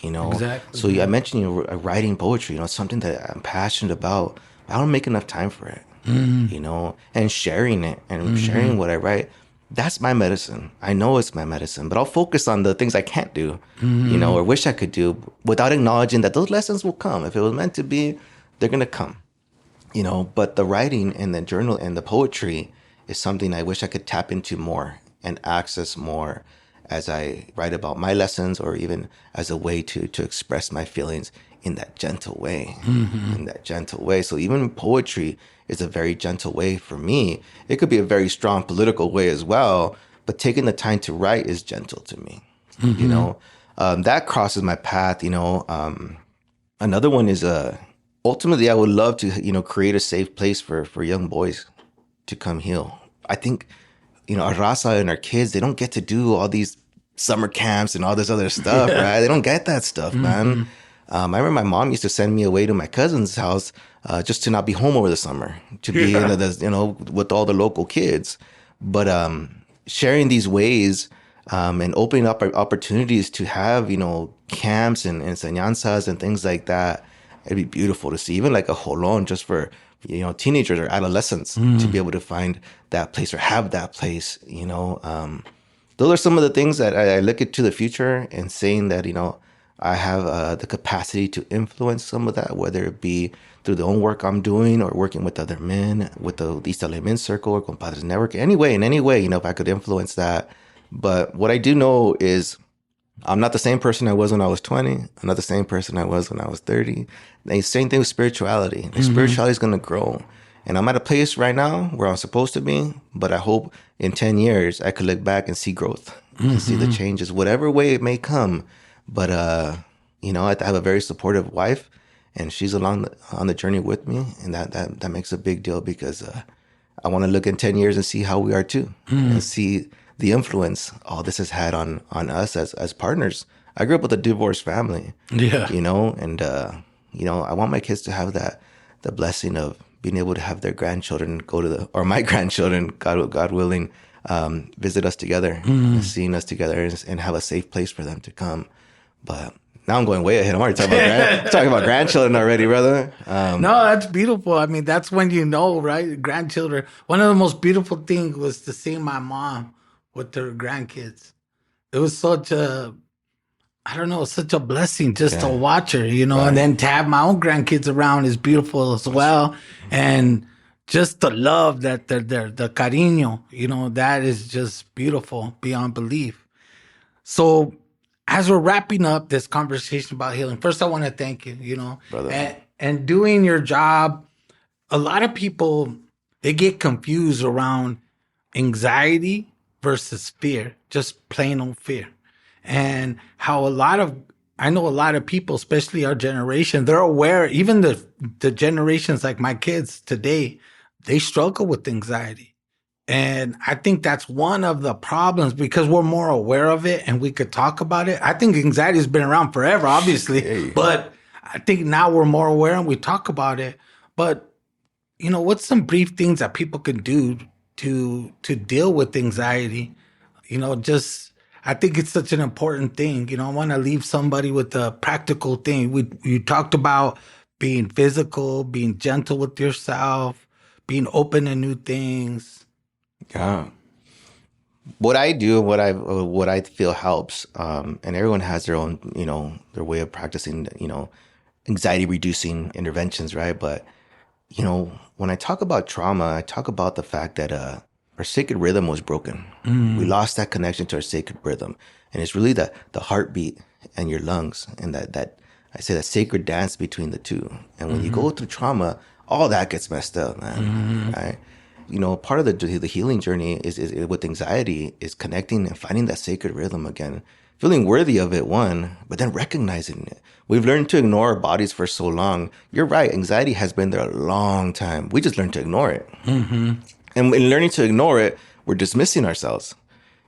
Exactly. So I mentioned, writing poetry, something that I'm passionate about. I don't make enough time for it, and sharing it and sharing what I write. That's my medicine. I know it's my medicine, but I'll focus on the things I can't do, or wish I could do, without acknowledging that those lessons will come. If it was meant to be, they're going to come, but the writing and the journal and the poetry is something I wish I could tap into more and access more as I write about my lessons, or even as a way to express my feelings in that gentle way, So even poetry is a very gentle way for me. It could be a very strong political way as well, but taking the time to write is gentle to me, that crosses my path. Another one is, ultimately I would love to, create a safe place for young boys to come heal. I think, our raza and our kids, they don't get to do all these summer camps and all this other stuff, right? They don't get that stuff, man. I remember my mom used to send me away to my cousin's house just to not be home over the summer, to be with all the local kids. But sharing these ways and opening up opportunities to have, camps and enseñanzas and things like that, it'd be beautiful to see. Even like a holon just for teenagers or adolescents to be able to find that place or have that place, those are some of the things that I look into the future and saying that, I have the capacity to influence some of that, whether it be through the own work I'm doing or working with other men, with the East LA Men's Circle or Compadres Network, in any way, if I could influence that. But what I do know is I'm not the same person I was when I was 20. I'm not the same person I was when I was 30. The same thing with spirituality. Spirituality is going to grow. And I'm at a place right now where I'm supposed to be, but I hope in 10 years I could look back and see growth, and see the changes, whatever way it may come. But, you know, I have a very supportive wife, and she's on the journey with me. And that makes a big deal because I want to look in 10 years and see how we are too, and see the influence all this has had on us as partners. I grew up with a divorced family, you know, and, you know, I want my kids to have the blessing of being able to have their grandchildren or my grandchildren, God willing, visit us together, seeing us together and have a safe place for them to come. But now I'm going way ahead. I'm already talking about grandchildren already, brother. No, that's beautiful. I mean, that's when you know, right? Grandchildren. One of the most beautiful things was to see my mom with her grandkids. It was such a blessing just to watch her, you know, and then to have my own grandkids around is beautiful as well. And just the love that the cariño, you know, that is just beautiful beyond belief. So as we're wrapping up this conversation about healing, first I want to thank you, you know, brother. And doing your job. A lot of people, they get confused around anxiety versus fear, just plain old fear. And how I know a lot of people, especially our generation, they're aware, even the generations like my kids today, they struggle with anxiety. And I think that's one of the problems because we're more aware of it and we could talk about it. I think anxiety has been around forever, obviously, but I think now we're more aware and we talk about it. But, you know, what's some brief things that people can do to deal with anxiety? You know, I think it's such an important thing. You know, I want to leave somebody with a practical thing. You talked about being physical, being gentle with yourself, being open to new things. Yeah. What I do, what I feel helps, and everyone has their own, you know, their way of practicing, you know, anxiety reducing interventions, right? But, you know, when I talk about trauma, I talk about the fact that our sacred rhythm was broken. We lost that connection to our sacred rhythm. And it's really the heartbeat and your lungs and that I say that sacred dance between the two. And when you go through trauma, all that gets messed up, man, right? You know, part of the healing journey is with anxiety is connecting and finding that sacred rhythm again, feeling worthy of it, one, but then recognizing it. We've learned to ignore our bodies for so long. You're right. Anxiety has been there a long time. We just learned to ignore it. And in learning to ignore it, we're dismissing ourselves.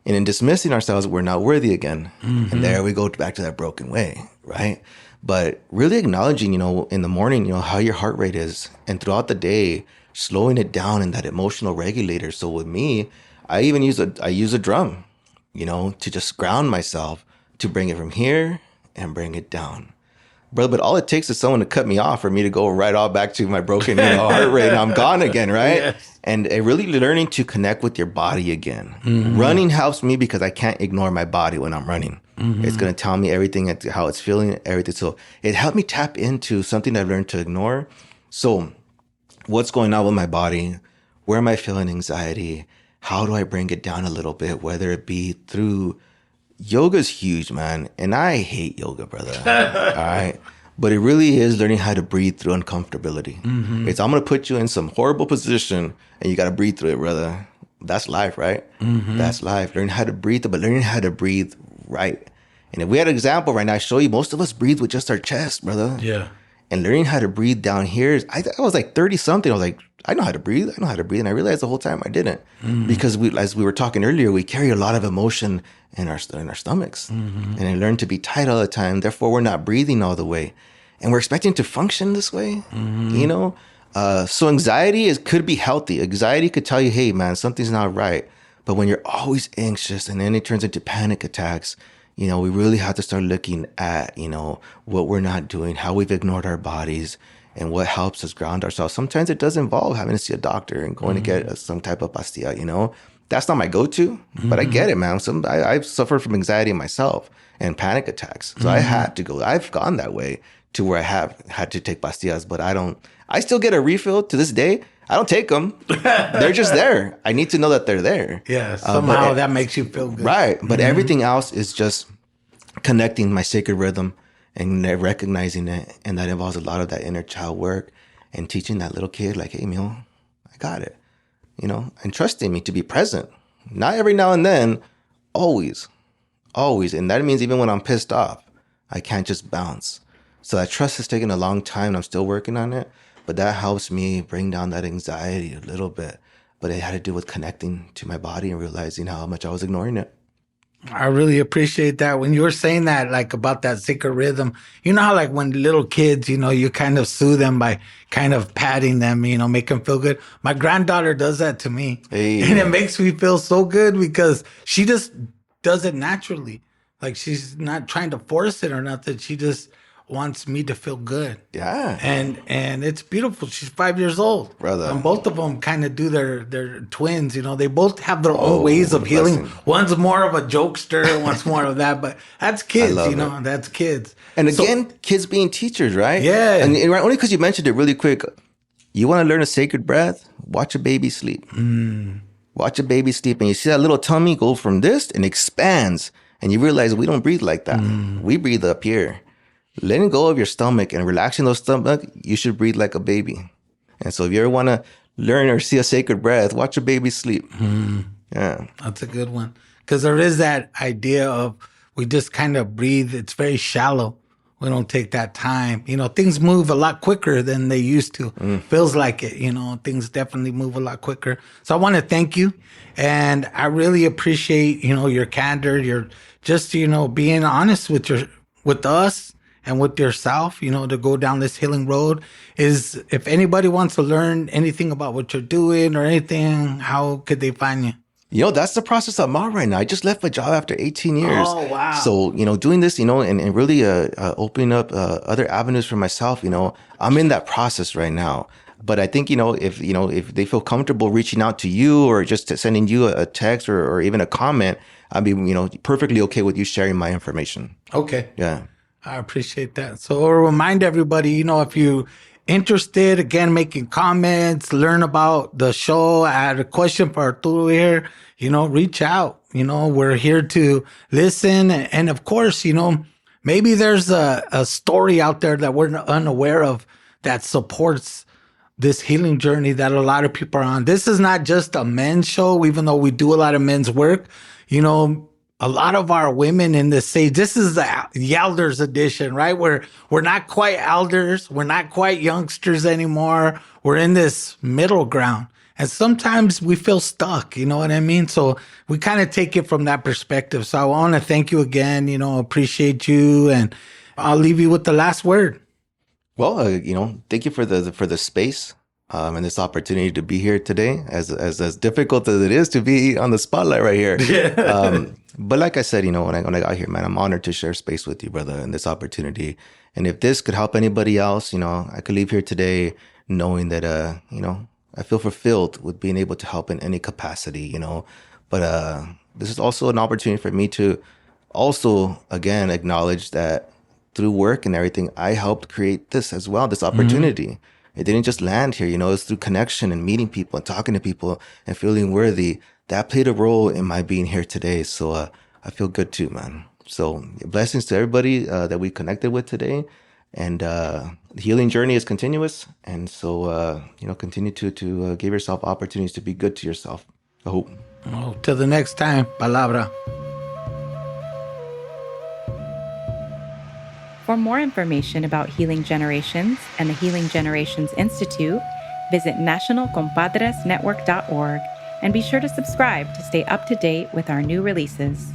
And in dismissing ourselves, we're not worthy again. And there we go back to that broken way, right? But really acknowledging, you know, in the morning, you know, how your heart rate is. And throughout the day, slowing it down in that emotional regulator. So with me, I even use a drum, you know, to just ground myself, to bring it from here and bring it down. Brother, but all it takes is someone to cut me off for me to go right off back to my broken heart rate and I'm gone again, right? Yes. And really learning to connect with your body again. Running helps me because I can't ignore my body when I'm running. It's going to tell me everything, how it's feeling, everything. So it helped me tap into something I've learned to ignore. So what's going on with my body? Where am I feeling anxiety? How do I bring it down a little bit? Whether it be through yoga's huge, man. And I hate yoga, brother. All right. But it really is learning how to breathe through uncomfortability. It's, I'm going to put you in some horrible position and you got to breathe through it, brother. That's life, right? That's life. Learning how to breathe, but learning how to breathe right. And if we had an example right now, I show you, most of us breathe with just our chest, brother. Yeah. And learning how to breathe down here, I was like 30 something. I was like, I know how to breathe. And I realized the whole time I didn't. Because as we were talking earlier, we carry a lot of emotion in our stomachs. And I learned to be tight all the time. Therefore, we're not breathing all the way. And we're expecting to function this way, you know? So anxiety could be healthy. Anxiety could tell you, hey, man, something's not right. But when you're always anxious and then it turns into panic attacks, you know, we really have to start looking at, you know, what we're not doing, how we've ignored our bodies, and what helps us ground ourselves. Sometimes it does involve having to see a doctor and going to get some type of pastilla, you know. That's not my go-to, but I get it, man. I've suffered from anxiety myself and panic attacks. So I had to go. I've gone that way to where I have had to take pastillas, but I still get a refill to this day. I don't take them. They're just there. I need to know that they're there. Yeah, somehow that makes you feel good. Right. But everything else is just connecting my sacred rhythm and recognizing it. And that involves a lot of that inner child work and teaching that little kid like, hey, Mio, I got it. You know, and trusting me to be present. Not every now and then, always. always. And that means even when I'm pissed off, I can't just bounce. So that trust has taken a long time and I'm still working on it. But that helps me bring down that anxiety a little bit. But it had to do with connecting to my body and realizing how much I was ignoring it. I really appreciate that. When you were saying that, like about that sacred rhythm, you know how like when little kids, you kind of soothe them by kind of patting them, make them feel good. My granddaughter does that to me. Hey. And it makes me feel so good because she just does it naturally. Like she's not trying to force it or nothing. She just wants me to feel good. Yeah. And it's beautiful. She's 5 years old. Brother. And both of them kind of do their twins, They both have their own ways of healing. Blessing. One's more of a jokester, one's more of that. But that's kids, it. That's kids. And again, kids being teachers, right? Yeah. And only because you mentioned it really quick. You want to learn a sacred breath? Watch a baby sleep. Watch a baby sleep. And you see that little tummy go from this and expands. And you realize we don't breathe like that. We breathe up here. Letting go of your stomach and relaxing those stomach, you should breathe like a baby. And so if you ever want to learn or see a sacred breath, watch a baby sleep. Yeah. That's a good one. Because there is that idea of we just kind of breathe. It's very shallow. We don't take that time. Things move a lot quicker than they used to. Feels like it, things definitely move a lot quicker. So I want to thank you. And I really appreciate, your candor, your just, being honest with us and with yourself, to go down this healing road. Is if anybody wants to learn anything about what you're doing or anything, how could they find you? That's the process I'm on right now. I just left my job after 18 years. Oh, wow. So, doing this, and really opening up other avenues for myself, I'm in that process right now. But I think, if they feel comfortable reaching out to you or just sending you a text or even a comment, I'd be, perfectly okay with you sharing my information. Okay. Yeah. I appreciate that. So I'll remind everybody, if you interested, again, making comments, learn about the show, I had a question for Arturo here, reach out. We're here to listen. And of course, maybe there's a story out there that we're unaware of that supports this healing journey that a lot of people are on. This is not just a men's show, even though we do a lot of men's work. A lot of our women in this stage, this is the Yelders edition, right? We're not quite elders. We're not quite youngsters anymore. We're in this middle ground. And sometimes we feel stuck, you know what I mean? So we kind of take it from that perspective. So I want to thank you again, appreciate you. And I'll leave you with the last word. Well, thank you for the space and this opportunity to be here today. As difficult as it is to be on the spotlight right here. Yeah. But like I said, when I got here, man, I'm honored to share space with you, brother, and this opportunity. And if this could help anybody else, I could leave here today knowing that, I feel fulfilled with being able to help in any capacity, But this is also an opportunity for me to also, again, acknowledge that through work and everything, I helped create this as well, this opportunity. It didn't just land here, it's through connection and meeting people and talking to people and feeling worthy. That played a role in my being here today. So I feel good too, man. So blessings to everybody that we connected with today. And the healing journey is continuous. And so, continue to give yourself opportunities to be good to yourself. I hope. Oh, till the next time, palabra. For more information about Healing Generations and the Healing Generations Institute, visit nationalcompadresnetwork.org and be sure to subscribe to stay up to date with our new releases.